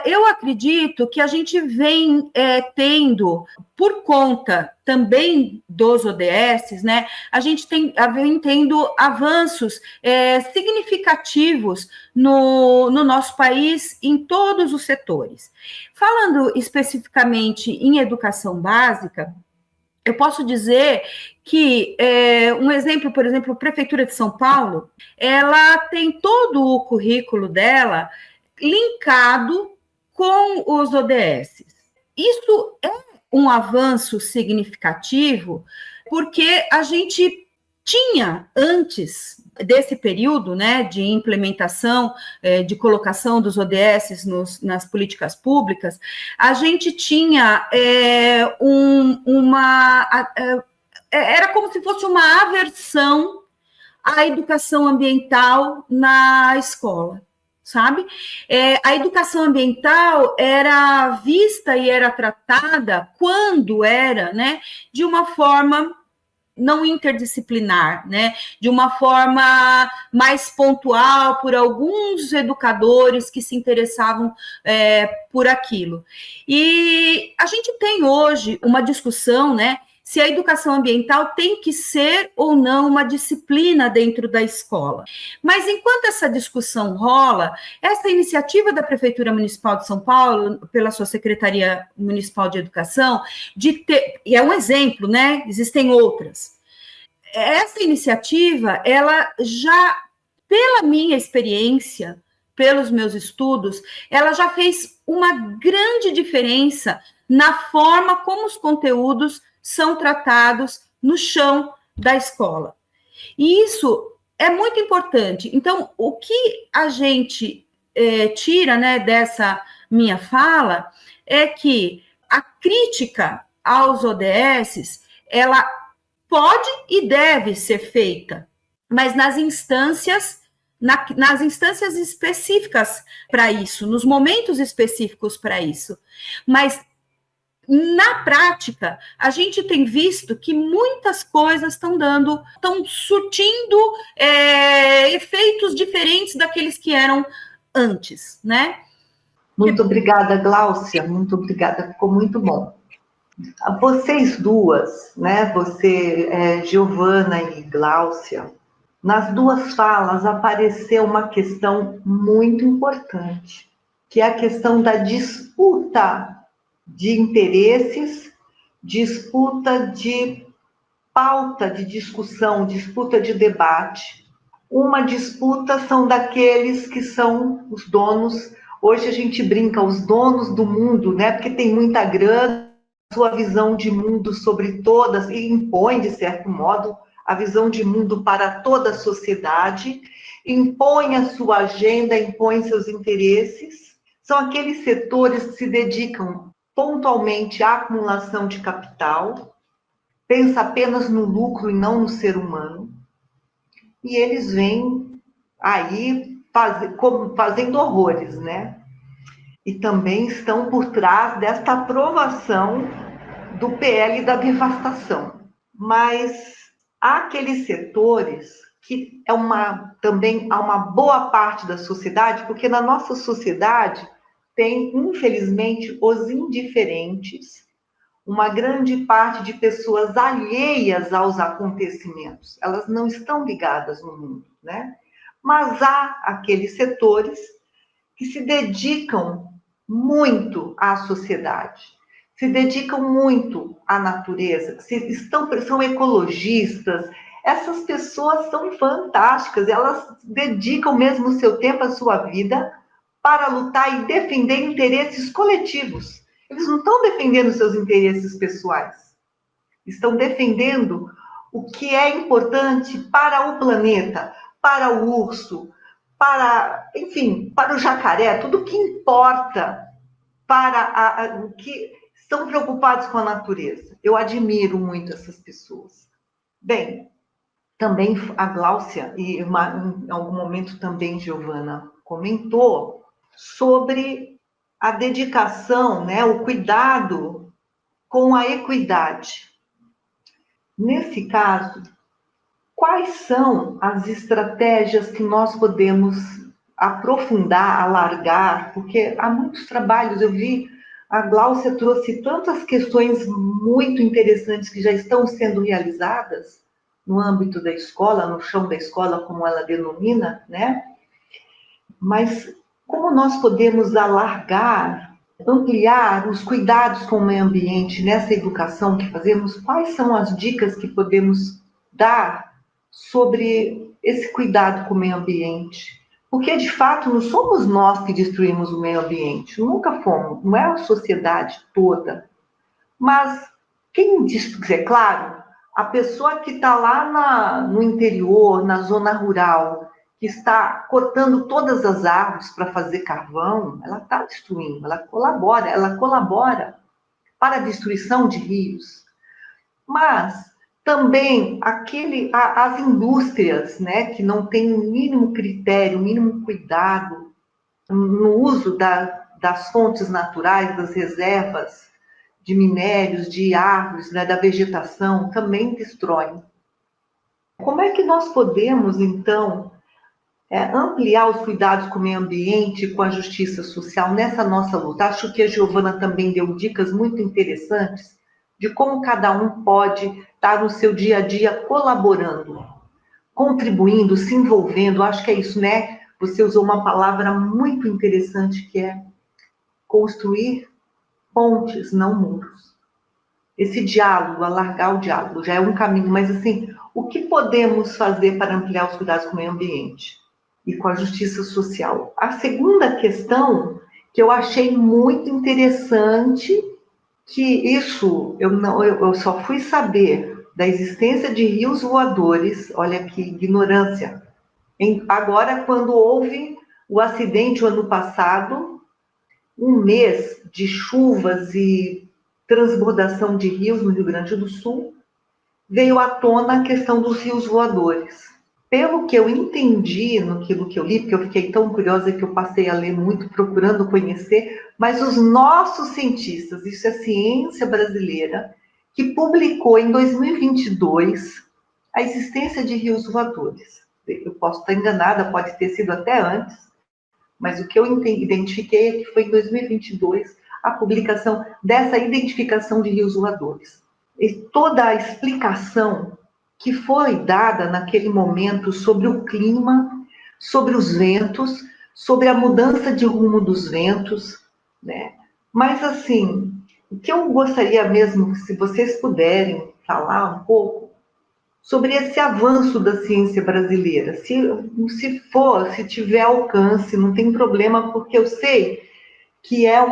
eu acredito que a gente vem tendo, por conta também dos ODS, né, a gente vem tendo avanços significativos no nosso país em todos os setores. Falando especificamente em educação básica, eu posso dizer que, um exemplo, por exemplo, a Prefeitura de São Paulo, ela tem todo o currículo dela linkado com os ODS. Isso é um avanço significativo, porque a gente tinha, antes desse período, né, de implementação, de colocação dos ODS nas políticas públicas, a gente tinha era como se fosse uma aversão à educação ambiental na escola, sabe? A educação ambiental era vista e era tratada quando era, né, de uma forma não interdisciplinar, né, de uma forma mais pontual por alguns educadores que se interessavam por aquilo. E a gente tem hoje uma discussão, né, se a educação ambiental tem que ser ou não uma disciplina dentro da escola. Mas enquanto essa discussão rola, essa iniciativa da Prefeitura Municipal de São Paulo, pela sua Secretaria Municipal de Educação, e é um exemplo, né? Existem outras. Essa iniciativa, ela já, pela minha experiência, pelos meus estudos, ela já fez uma grande diferença na forma como os conteúdos são tratados no chão da escola. E isso é muito importante. Então, o que a gente tira, né, dessa minha fala é que a crítica aos ODS, ela pode e deve ser feita, mas nas instâncias específicas para isso, nos momentos específicos para isso. Mas na prática, a gente tem visto que muitas coisas estão surtindo efeitos diferentes daqueles que eram antes, né? Muito obrigada, Gláucia, muito obrigada, ficou muito bom. Vocês duas, né, você, Giovana e Gláucia, nas duas falas apareceu uma questão muito importante, que é a questão da disputa de interesses, disputa de pauta de discussão, disputa de debate. Uma disputa são daqueles que são os donos, hoje a gente brinca, os donos do mundo, né? Porque tem muita grana, sua visão de mundo sobre todas, e impõe, de certo modo, a visão de mundo para toda a sociedade, impõe a sua agenda, impõe seus interesses. São aqueles setores que se dedicam pontualmente à acumulação de capital, pensa apenas no lucro e não no ser humano, e eles vêm aí fazendo horrores, né? E também estão por trás desta aprovação do PL da devastação. Mas há aqueles setores que também há uma boa parte da sociedade, porque na nossa sociedade tem, infelizmente, os indiferentes, uma grande parte de pessoas alheias aos acontecimentos. Elas não estão ligadas no mundo, né? Mas há aqueles setores que se dedicam muito à sociedade, se dedicam muito à natureza, são ecologistas. Essas pessoas são fantásticas, elas dedicam mesmo o seu tempo, a sua vida, para lutar e defender interesses coletivos. Eles não estão defendendo seus interesses pessoais, estão defendendo o que é importante para o planeta, para o urso, enfim, para o jacaré, tudo que importa para o que estão preocupados com a natureza. Eu admiro muito essas pessoas. Bem, também a Gláucia, e em algum momento também Giovana comentou sobre a dedicação, né, o cuidado com a equidade. Nesse caso, quais são as estratégias que nós podemos aprofundar, alargar, porque há muitos trabalhos, eu vi, a Gláucia trouxe tantas questões muito interessantes que já estão sendo realizadas no âmbito da escola, no chão da escola, como ela denomina, né? Mas como nós podemos alargar, ampliar os cuidados com o meio ambiente nessa educação que fazemos? Quais são as dicas que podemos dar sobre esse cuidado com o meio ambiente? Porque, de fato, não somos nós que destruímos o meio ambiente, nunca fomos, não é a sociedade toda. Mas quem diz, é claro, a pessoa que está lá no interior, na zona rural, que está cortando todas as árvores para fazer carvão, ela está destruindo, ela colabora para a destruição de rios. Mas também as indústrias, né, que não têm o mínimo critério, o mínimo cuidado no uso das fontes naturais, das reservas de minérios, de árvores, né, da vegetação, também destroem. Como é que nós podemos, então, ampliar os cuidados com o meio ambiente, com a justiça social nessa nossa luta? Acho que a Giovana também deu dicas muito interessantes de como cada um pode estar no seu dia a dia colaborando, contribuindo, se envolvendo. Acho que é isso, né? Você usou uma palavra muito interessante que é construir pontes, não muros. Esse diálogo, alargar o diálogo, já é um caminho, mas assim, o que podemos fazer para ampliar os cuidados com o meio ambiente e com a justiça social? A segunda questão que eu achei muito interessante, que isso eu só fui saber da existência de rios voadores, olha que ignorância. Agora, quando houve o acidente o ano passado, um mês de chuvas e transbordação de rios no Rio Grande do Sul, veio à tona a questão dos rios voadores. Pelo que eu entendi, naquilo que eu li, porque eu fiquei tão curiosa que eu passei a ler muito, procurando conhecer, mas os nossos cientistas, isso é ciência brasileira, que publicou em 2022 a existência de rios voadores. Eu posso estar enganada, pode ter sido até antes, mas o que eu identifiquei é que foi em 2022 a publicação dessa identificação de rios voadores. E toda a explicação que foi dada naquele momento sobre o clima, sobre os ventos, sobre a mudança de rumo dos ventos, né? Mas, assim, o que eu gostaria mesmo, se vocês puderem falar um pouco, sobre esse avanço da ciência brasileira. Se tiver alcance, não tem problema, porque eu sei que é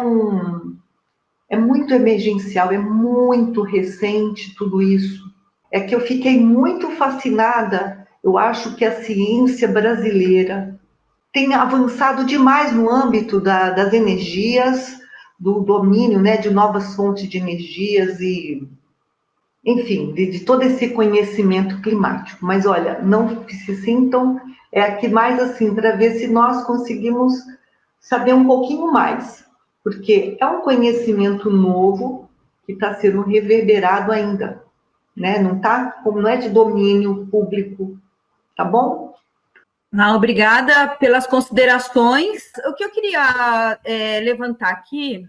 muito emergencial, é muito recente tudo isso. É que eu fiquei muito fascinada, eu acho que a ciência brasileira tem avançado demais no âmbito das energias, do domínio, né, de novas fontes de energias e, enfim, de todo esse conhecimento climático. Mas, olha, não se sintam, é aqui mais assim, para ver se nós conseguimos saber um pouquinho mais, porque é um conhecimento novo que está sendo reverberado ainda, né? Não é de domínio público, tá bom? Obrigada pelas considerações. O que eu queria levantar aqui,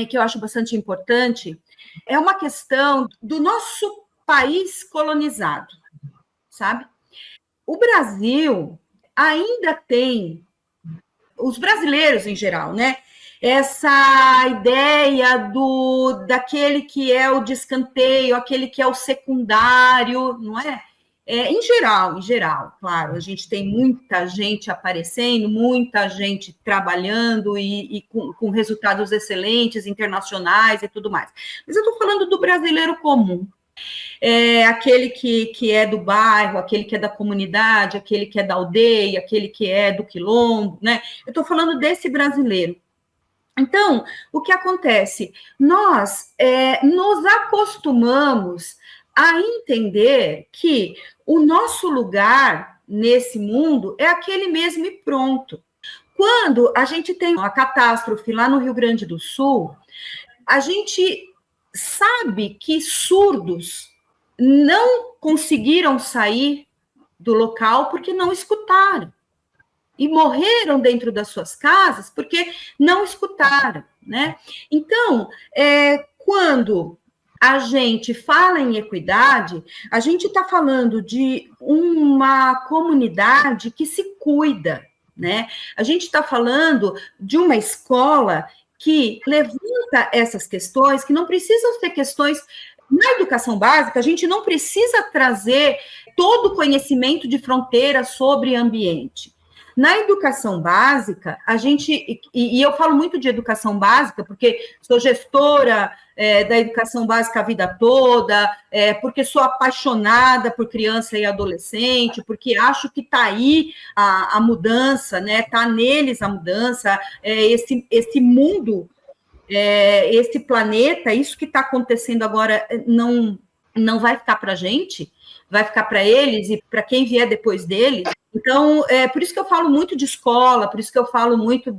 que eu acho bastante importante, é uma questão do nosso país colonizado, sabe? O Brasil ainda tem, os brasileiros em geral, né? Essa ideia daquele que é o de escanteio, aquele que é o secundário, não é? Em geral, claro, a gente tem muita gente aparecendo, muita gente trabalhando e com resultados excelentes, internacionais e tudo mais. Mas eu estou falando do brasileiro comum, aquele que é do bairro, aquele que é da comunidade, aquele que é da aldeia, aquele que é do quilombo, né? Eu estou falando desse brasileiro. Então, o que acontece? Nós nos acostumamos a entender que o nosso lugar nesse mundo é aquele mesmo e pronto. Quando a gente tem uma catástrofe lá no Rio Grande do Sul, a gente sabe que surdos não conseguiram sair do local porque não escutaram. e morreram dentro das suas casas porque não escutaram, né? Então, quando a gente fala em equidade, a gente está falando de uma comunidade que se cuida, né? A gente está falando de uma escola que levanta essas questões, que não precisam ser questões. Na educação básica, a gente não precisa trazer todo o conhecimento de fronteira sobre ambiente. Na educação básica, a gente, e eu falo muito de educação básica, porque sou gestora da educação básica a vida toda, porque sou apaixonada por criança e adolescente, porque acho que está aí a mudança, né? Está neles a mudança, esse mundo, esse planeta, isso que está acontecendo agora não vai ficar para a gente, vai ficar para eles e para quem vier depois deles. Então, por isso que eu falo muito de escola, por isso que eu falo muito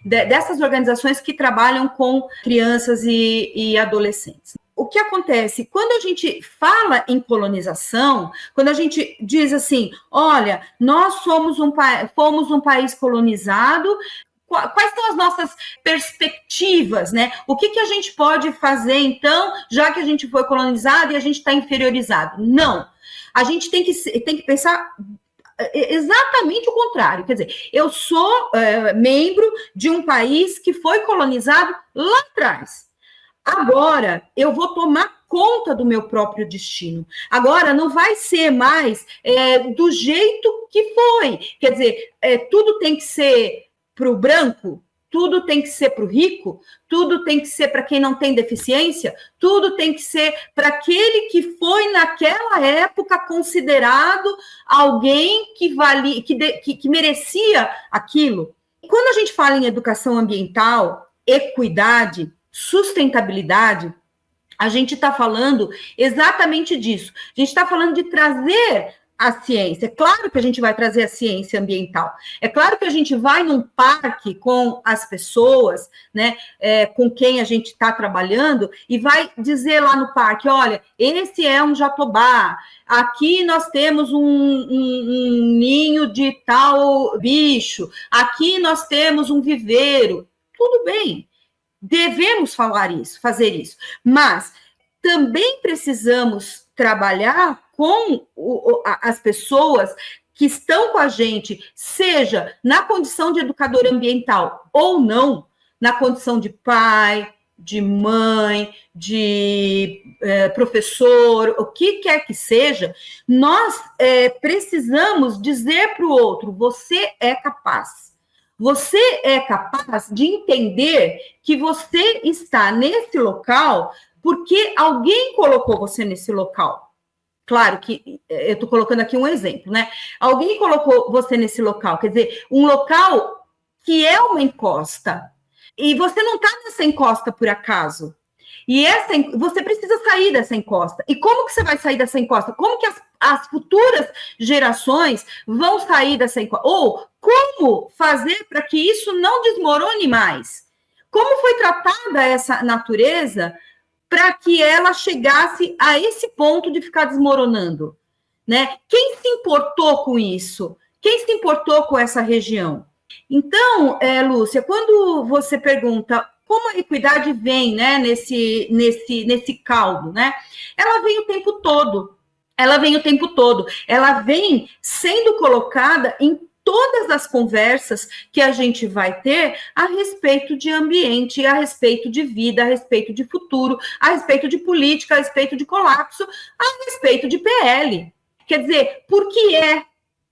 dessas organizações que trabalham com crianças e adolescentes. O que acontece? Quando a gente fala em colonização, quando a gente diz assim, olha, nós fomos um país colonizado, quais são as nossas perspectivas, né? O que a gente pode fazer, então, já que a gente foi colonizado e a gente está inferiorizado? Não. A gente tem que pensar exatamente o contrário. Quer dizer, eu sou membro de um país que foi colonizado lá atrás. Agora, eu vou tomar conta do meu próprio destino. Agora, não vai ser mais do jeito que foi. Quer dizer, tudo tem que ser para o branco, tudo tem que ser para o rico, tudo tem que ser para quem não tem deficiência, tudo tem que ser para aquele que foi naquela época considerado alguém que merecia aquilo. Quando a gente fala em educação ambiental, equidade, sustentabilidade, a gente está falando exatamente disso. A gente está falando de trazer a ciência. É claro que a gente vai trazer a ciência ambiental. É claro que a gente vai num parque com as pessoas, né, com quem a gente está trabalhando, e vai dizer lá no parque, olha, esse é um jatobá, aqui nós temos um ninho de tal bicho, aqui nós temos um viveiro. Tudo bem, devemos fazer isso, mas também precisamos trabalhar com as pessoas que estão com a gente, seja na condição de educador ambiental ou não, na condição de pai, de mãe, de professor, o que quer que seja, nós precisamos dizer para o outro, você é capaz. Você é capaz de entender que você está nesse local porque alguém colocou você nesse local. Claro que eu estou colocando aqui um exemplo, né? Alguém colocou você nesse local, quer dizer, um local que é uma encosta. E você não está nessa encosta por acaso. E você precisa sair dessa encosta. E como que você vai sair dessa encosta? Como que as futuras gerações vão sair dessa encosta? Ou como fazer para que isso não desmorone mais? Como foi tratada essa natureza para que ela chegasse a esse ponto de ficar desmoronando, né? Quem se importou com isso? Quem se importou com essa região? Então, Lúcia, quando você pergunta como a equidade vem, né, nesse caldo, né? Ela vem o tempo todo. Ela vem sendo colocada em todas as conversas que a gente vai ter a respeito de ambiente, a respeito de vida, a respeito de futuro, a respeito de política, a respeito de colapso, a respeito de PL. Quer dizer, por que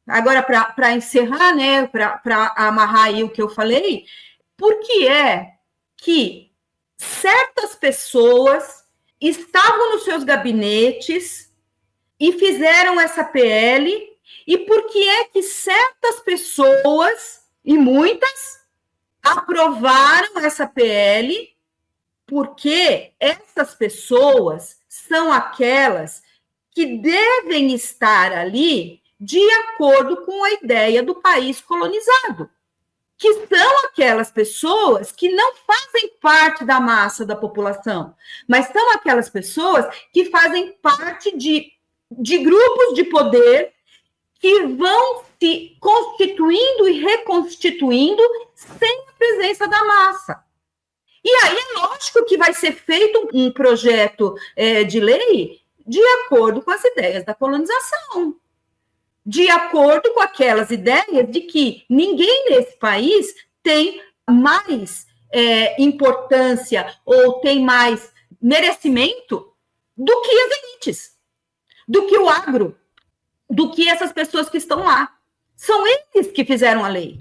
agora para encerrar, né, para amarrar aí o que eu falei, por que que certas pessoas estavam nos seus gabinetes e fizeram essa PL, e por que certas pessoas, e muitas, aprovaram essa PL, porque essas pessoas são aquelas que devem estar ali de acordo com a ideia do país colonizado, que são aquelas pessoas que não fazem parte da massa da população, mas são aquelas pessoas que fazem parte de grupos de poder que vão se constituindo e reconstituindo sem a presença da massa. E aí é lógico que vai ser feito um projeto de lei de acordo com as ideias da colonização, de acordo com aquelas ideias de que ninguém nesse país tem mais importância ou tem mais merecimento do que as elites, do que o agro, do que essas pessoas que estão lá. São eles que fizeram a lei.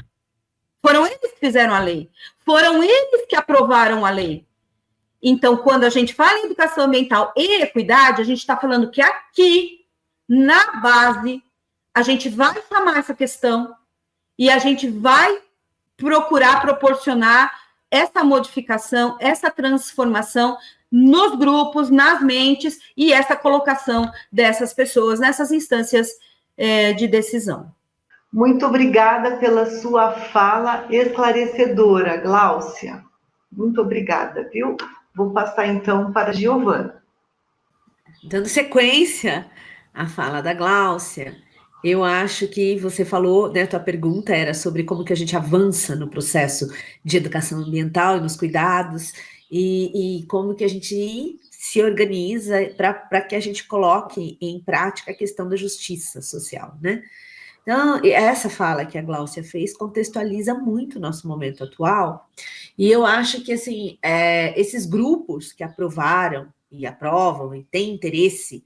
Foram eles que fizeram a lei. Foram eles que aprovaram a lei. Então, quando a gente fala em educação ambiental e equidade, a gente está falando que aqui, na base, a gente vai chamar essa questão e a gente vai procurar proporcionar essa modificação, essa transformação nos grupos, nas mentes e essa colocação dessas pessoas nessas instâncias de decisão. Muito obrigada pela sua fala esclarecedora, Gláucia. Muito obrigada, viu? Vou passar então para a Giovana. Dando sequência à fala da Gláucia, eu acho que você falou, né, tua pergunta era sobre como que a gente avança no processo de educação ambiental e nos cuidados, e como que a gente se organiza para que a gente coloque em prática a questão da justiça social, né? Então, essa fala que a Gláucia fez contextualiza muito o nosso momento atual, e eu acho que, assim, esses grupos que aprovaram e aprovam e têm interesse,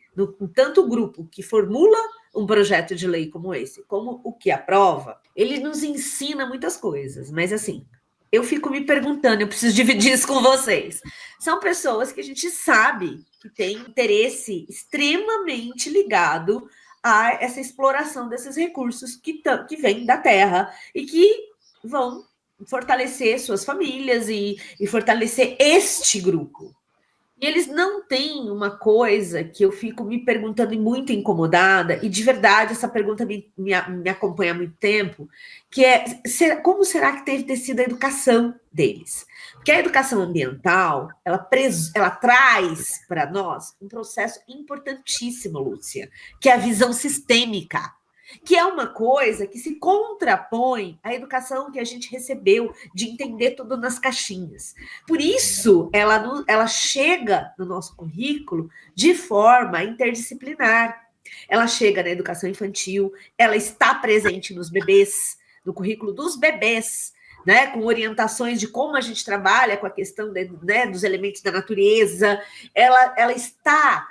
tanto o grupo que formula um projeto de lei como esse, como o que aprova, ele nos ensina muitas coisas, mas, assim, eu fico me perguntando, eu preciso dividir isso com vocês. São pessoas que a gente sabe que têm interesse extremamente ligado a essa exploração desses recursos que vêm da terra e que vão fortalecer suas famílias e fortalecer este grupo. E eles não têm uma coisa que eu fico me perguntando e muito incomodada, e de verdade essa pergunta me acompanha há muito tempo, que é como será que teve ter sido a educação deles? Porque a educação ambiental, ela traz para nós um processo importantíssimo, Lúcia, que é a visão sistêmica, que é uma coisa que se contrapõe à educação que a gente recebeu de entender tudo nas caixinhas. Por isso, ela chega no nosso currículo de forma interdisciplinar. Ela chega na educação infantil, ela está presente nos bebês, no currículo dos bebês, né, com orientações de como a gente trabalha com a questão dos elementos da natureza. Ela está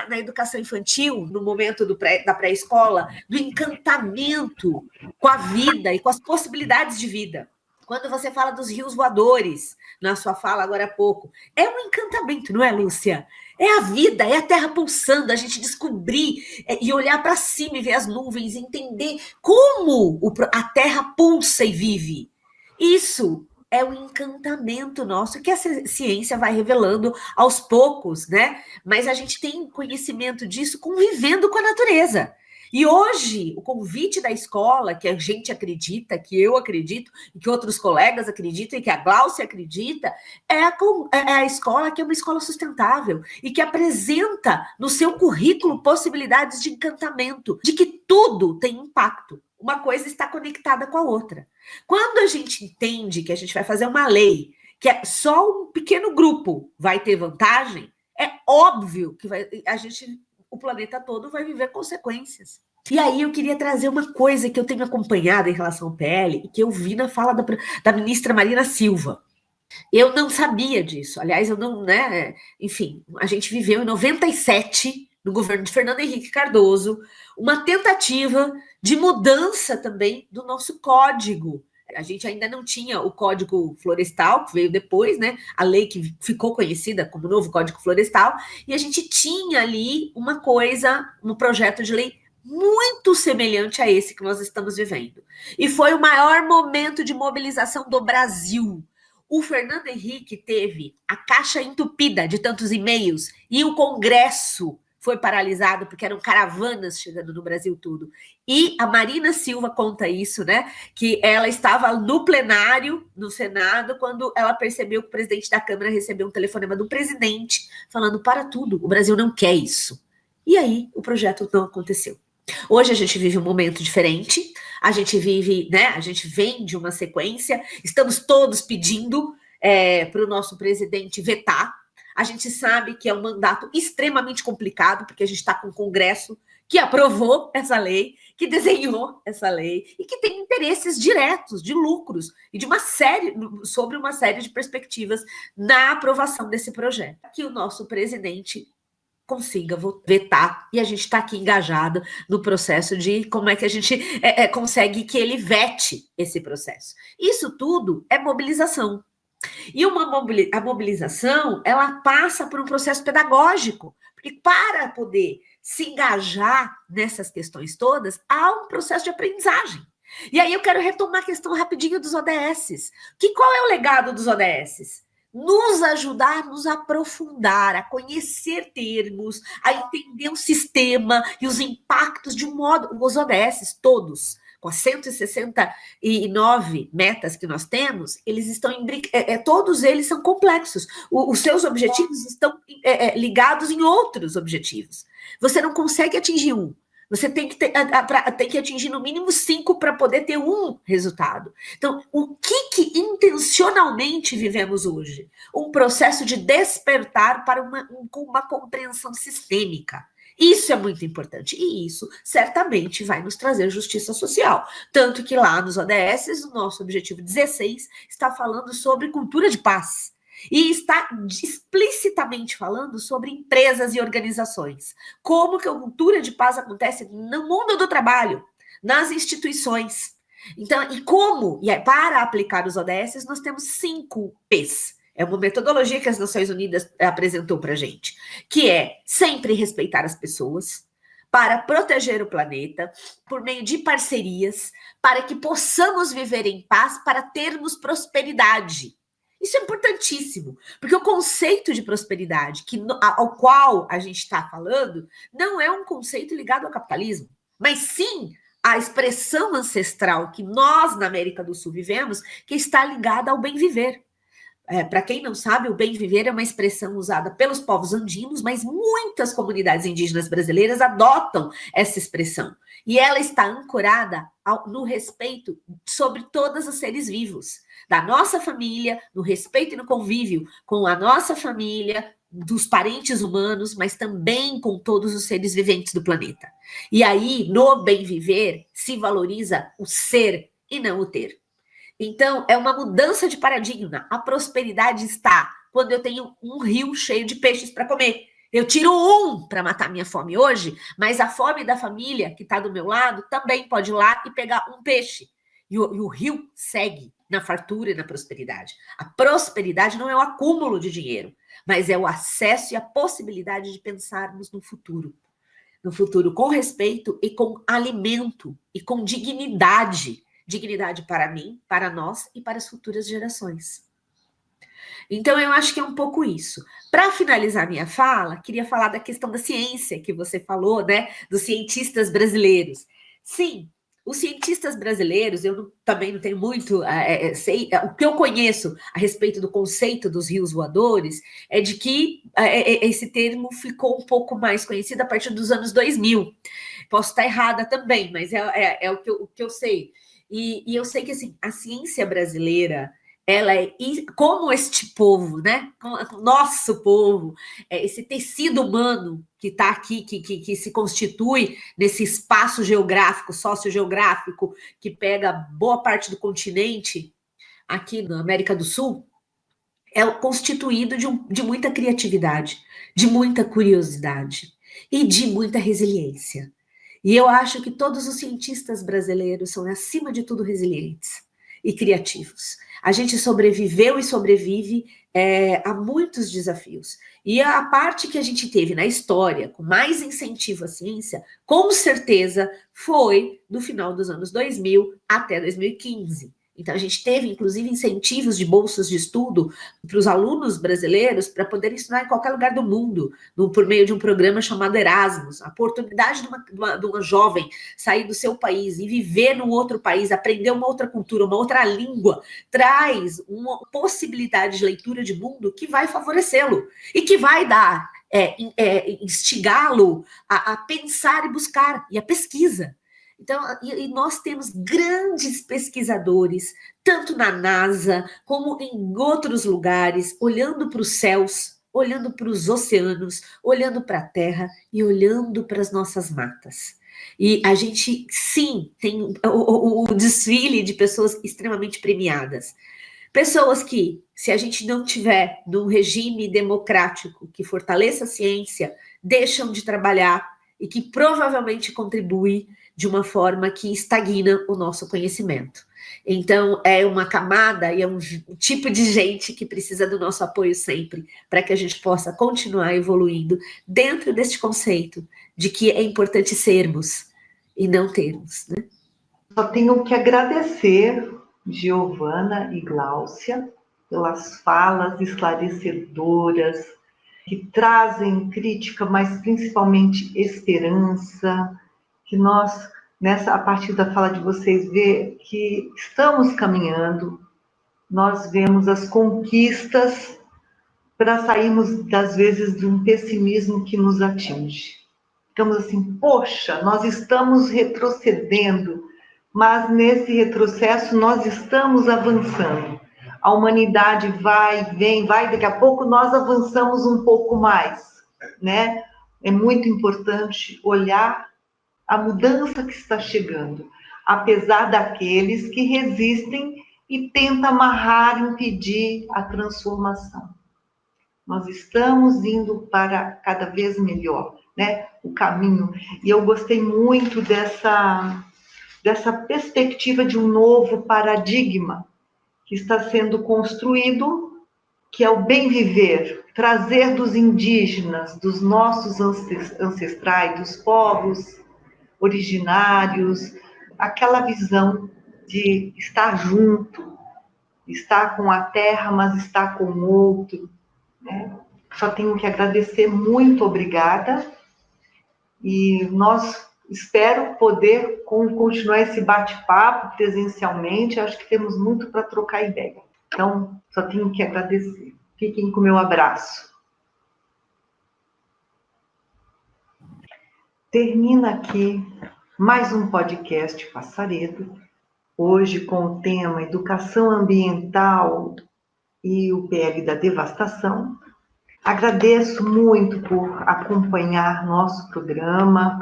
na educação infantil, no momento da pré-escola, do encantamento com a vida e com as possibilidades de vida. Quando você fala dos rios voadores, na sua fala agora há pouco, é um encantamento, não é, Lúcia? É a vida, é a terra pulsando, a gente descobrir e olhar para cima e ver as nuvens, e entender como a terra pulsa e vive. Isso é o encantamento nosso que a ciência vai revelando aos poucos, né? Mas a gente tem conhecimento disso convivendo com a natureza. E hoje, o convite da escola, que a gente acredita, que eu acredito, e que outros colegas acreditam, e que a Gláucia acredita, é a escola que é uma escola sustentável e que apresenta no seu currículo possibilidades de encantamento, de que tudo tem impacto. Uma coisa está conectada com a outra. Quando a gente entende que a gente vai fazer uma lei, que só um pequeno grupo vai ter vantagem, é óbvio que o planeta todo vai viver consequências. E aí eu queria trazer uma coisa que eu tenho acompanhado em relação ao PL e que eu vi na fala da ministra Marina Silva. Eu não sabia disso. Aliás, eu não, né? Enfim, a gente viveu em 97, no governo de Fernando Henrique Cardoso, uma tentativa de mudança também do nosso código. A gente ainda não tinha o Código Florestal, que veio depois, né? A lei que ficou conhecida como novo Código Florestal, e a gente tinha ali uma coisa, um projeto de lei muito semelhante a esse que nós estamos vivendo. E foi o maior momento de mobilização do Brasil. O Fernando Henrique teve a caixa entupida de tantos e-mails e o Congresso foi paralisado porque eram caravanas chegando no Brasil tudo. E a Marina Silva conta isso, né? Que ela estava no plenário, no Senado, quando ela percebeu que o presidente da Câmara recebeu um telefonema do presidente falando: para tudo, o Brasil não quer isso. E aí o projeto não aconteceu. Hoje a gente vive um momento diferente, a gente vive, né? A gente vem de uma sequência, estamos todos pedindo para o nosso presidente vetar. A gente sabe que é um mandato extremamente complicado, porque a gente está com o Congresso que aprovou essa lei, que desenhou essa lei e que tem interesses diretos de lucros e de sobre uma série de perspectivas na aprovação desse projeto. Que o nosso presidente consiga vetar, e a gente está aqui engajado no processo de como é que a gente consegue que ele vete esse processo. Isso tudo é mobilização. E a mobilização, ela passa por um processo pedagógico, porque para poder se engajar nessas questões todas, há um processo de aprendizagem. E aí eu quero retomar a questão rapidinho dos ODSs. Qual é o legado dos ODSs? Nos ajudar a nos aprofundar, a conhecer termos, a entender o sistema e os impactos de um modo, os ODSs todos, com as 169 metas que nós temos, eles estão todos eles são complexos. Os seus objetivos estão ligados em outros objetivos. Você não consegue atingir um. Você tem que atingir no mínimo 5 para poder ter um resultado. Então, o que intencionalmente vivemos hoje? Um processo de despertar para uma compreensão sistêmica. Isso é muito importante. E isso certamente vai nos trazer justiça social. Tanto que lá nos ODS, o nosso objetivo 16 está falando sobre cultura de paz. E está explicitamente falando sobre empresas e organizações. Como que a cultura de paz acontece no mundo do trabalho, nas instituições. Então, para aplicar os ODS, nós temos 5 P's. É uma metodologia que as Nações Unidas apresentou para a gente, que é sempre respeitar as pessoas, para proteger o planeta, por meio de parcerias, para que possamos viver em paz, para termos prosperidade. Isso é importantíssimo, porque o conceito de prosperidade ao qual a gente está falando não é um conceito ligado ao capitalismo, mas sim à expressão ancestral que nós, na América do Sul, vivemos, que está ligada ao bem viver. Para quem não sabe, o bem viver é uma expressão usada pelos povos andinos, mas muitas comunidades indígenas brasileiras adotam essa expressão. E ela está ancorada no respeito sobre todos os seres vivos, da nossa família, no respeito e no convívio com a nossa família, dos parentes humanos, mas também com todos os seres viventes do planeta. E aí, no bem viver, se valoriza o ser e não o ter. Então, é uma mudança de paradigma. A prosperidade está quando eu tenho um rio cheio de peixes para comer. Eu tiro um para matar minha fome hoje, mas a fome da família que está do meu lado também pode ir lá e pegar um peixe. E o rio segue na fartura e na prosperidade. A prosperidade não é o acúmulo de dinheiro, mas é o acesso e a possibilidade de pensarmos no futuro. No futuro com respeito e com alimento e com dignidade. Dignidade para mim, para nós e para as futuras gerações. Então, eu acho que é um pouco isso. Para finalizar minha fala, queria falar da questão da ciência que você falou, né? Dos cientistas brasileiros. Sim, os cientistas brasileiros, também não tenho muito, o que eu conheço a respeito do conceito dos rios voadores é de que esse termo ficou um pouco mais conhecido a partir dos anos 2000. Posso estar errada também, mas é o que eu sei. E eu sei que assim, a ciência brasileira, ela é como este povo, né? O nosso povo, esse tecido humano que está aqui, que se constitui nesse espaço geográfico, sociogeográfico, que pega boa parte do continente aqui na América do Sul, é constituído de muita criatividade, de muita curiosidade e de muita resiliência. E eu acho que todos os cientistas brasileiros são, acima de tudo, resilientes e criativos. A gente sobreviveu e sobrevive a muitos desafios. E a parte que a gente teve na história com mais incentivo à ciência, com certeza, foi do final dos anos 2000 até 2015. Então, a gente teve, inclusive, incentivos de bolsas de estudo para os alunos brasileiros para poderem estudar em qualquer lugar do mundo, por meio de um programa chamado Erasmus. A oportunidade de uma jovem sair do seu país e viver num outro país, aprender uma outra cultura, uma outra língua, traz uma possibilidade de leitura de mundo que vai favorecê-lo e que vai dar instigá-lo a pensar e buscar, e a pesquisa. Então, e nós temos grandes pesquisadores, tanto na NASA, como em outros lugares, olhando para os céus, olhando para os oceanos, olhando para a terra e olhando para as nossas matas. E a gente, sim, tem o desfile de pessoas extremamente premiadas. Pessoas que, se a gente não tiver num regime democrático que fortaleça a ciência, deixam de trabalhar e que provavelmente contribui de uma forma que estagna o nosso conhecimento. Então, é uma camada e é um tipo de gente que precisa do nosso apoio sempre, para que a gente possa continuar evoluindo dentro deste conceito de que é importante sermos e não termos, né? Só tenho que agradecer Giovana e Gláucia pelas falas esclarecedoras, que trazem crítica, mas principalmente esperança, que nós, a partir da fala de vocês, vê que estamos caminhando, nós vemos as conquistas para sairmos, das vezes, de um pessimismo que nos atinge. Ficamos assim, poxa, nós estamos retrocedendo, mas nesse retrocesso nós estamos avançando. A humanidade vai, vem, vai, daqui a pouco nós avançamos um pouco mais, né? É muito importante olhar a mudança que está chegando, apesar daqueles que resistem e tentam amarrar, impedir a transformação. Nós estamos indo para cada vez melhor, né? O caminho. E eu gostei muito dessa perspectiva de um novo paradigma que está sendo construído, que é o bem viver, trazer dos indígenas, dos nossos ancestrais, dos povos originários, aquela visão de estar junto, estar com a terra, mas estar com o outro, né? Só tenho que agradecer, muito obrigada, e nós espero poder continuar esse bate-papo presencialmente. Acho que temos muito para trocar ideia. Então, só tenho que agradecer. Fiquem com o meu abraço. Termina aqui mais um podcast Passaredo, hoje com o tema Educação Ambiental e o PL da Devastação. Agradeço muito por acompanhar nosso programa.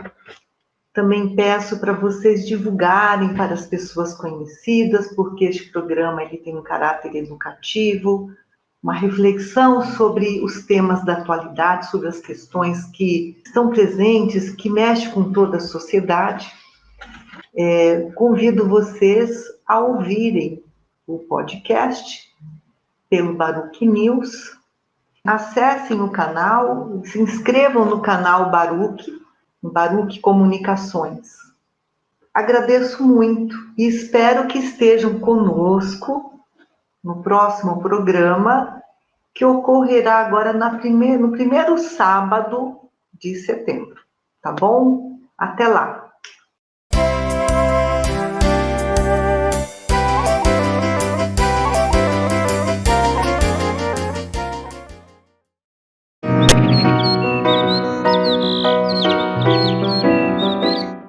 Também peço para vocês divulgarem para as pessoas conhecidas, porque este programa ele tem um caráter educativo, uma reflexão sobre os temas da atualidade, sobre as questões que estão presentes, que mexem com toda a sociedade. Convido vocês a ouvirem o podcast pelo Baruch News. Acessem o canal, se inscrevam no canal Baruch Comunicações. Agradeço muito e espero que estejam conosco no próximo programa, que ocorrerá agora no primeiro sábado de setembro. Tá bom? Até lá!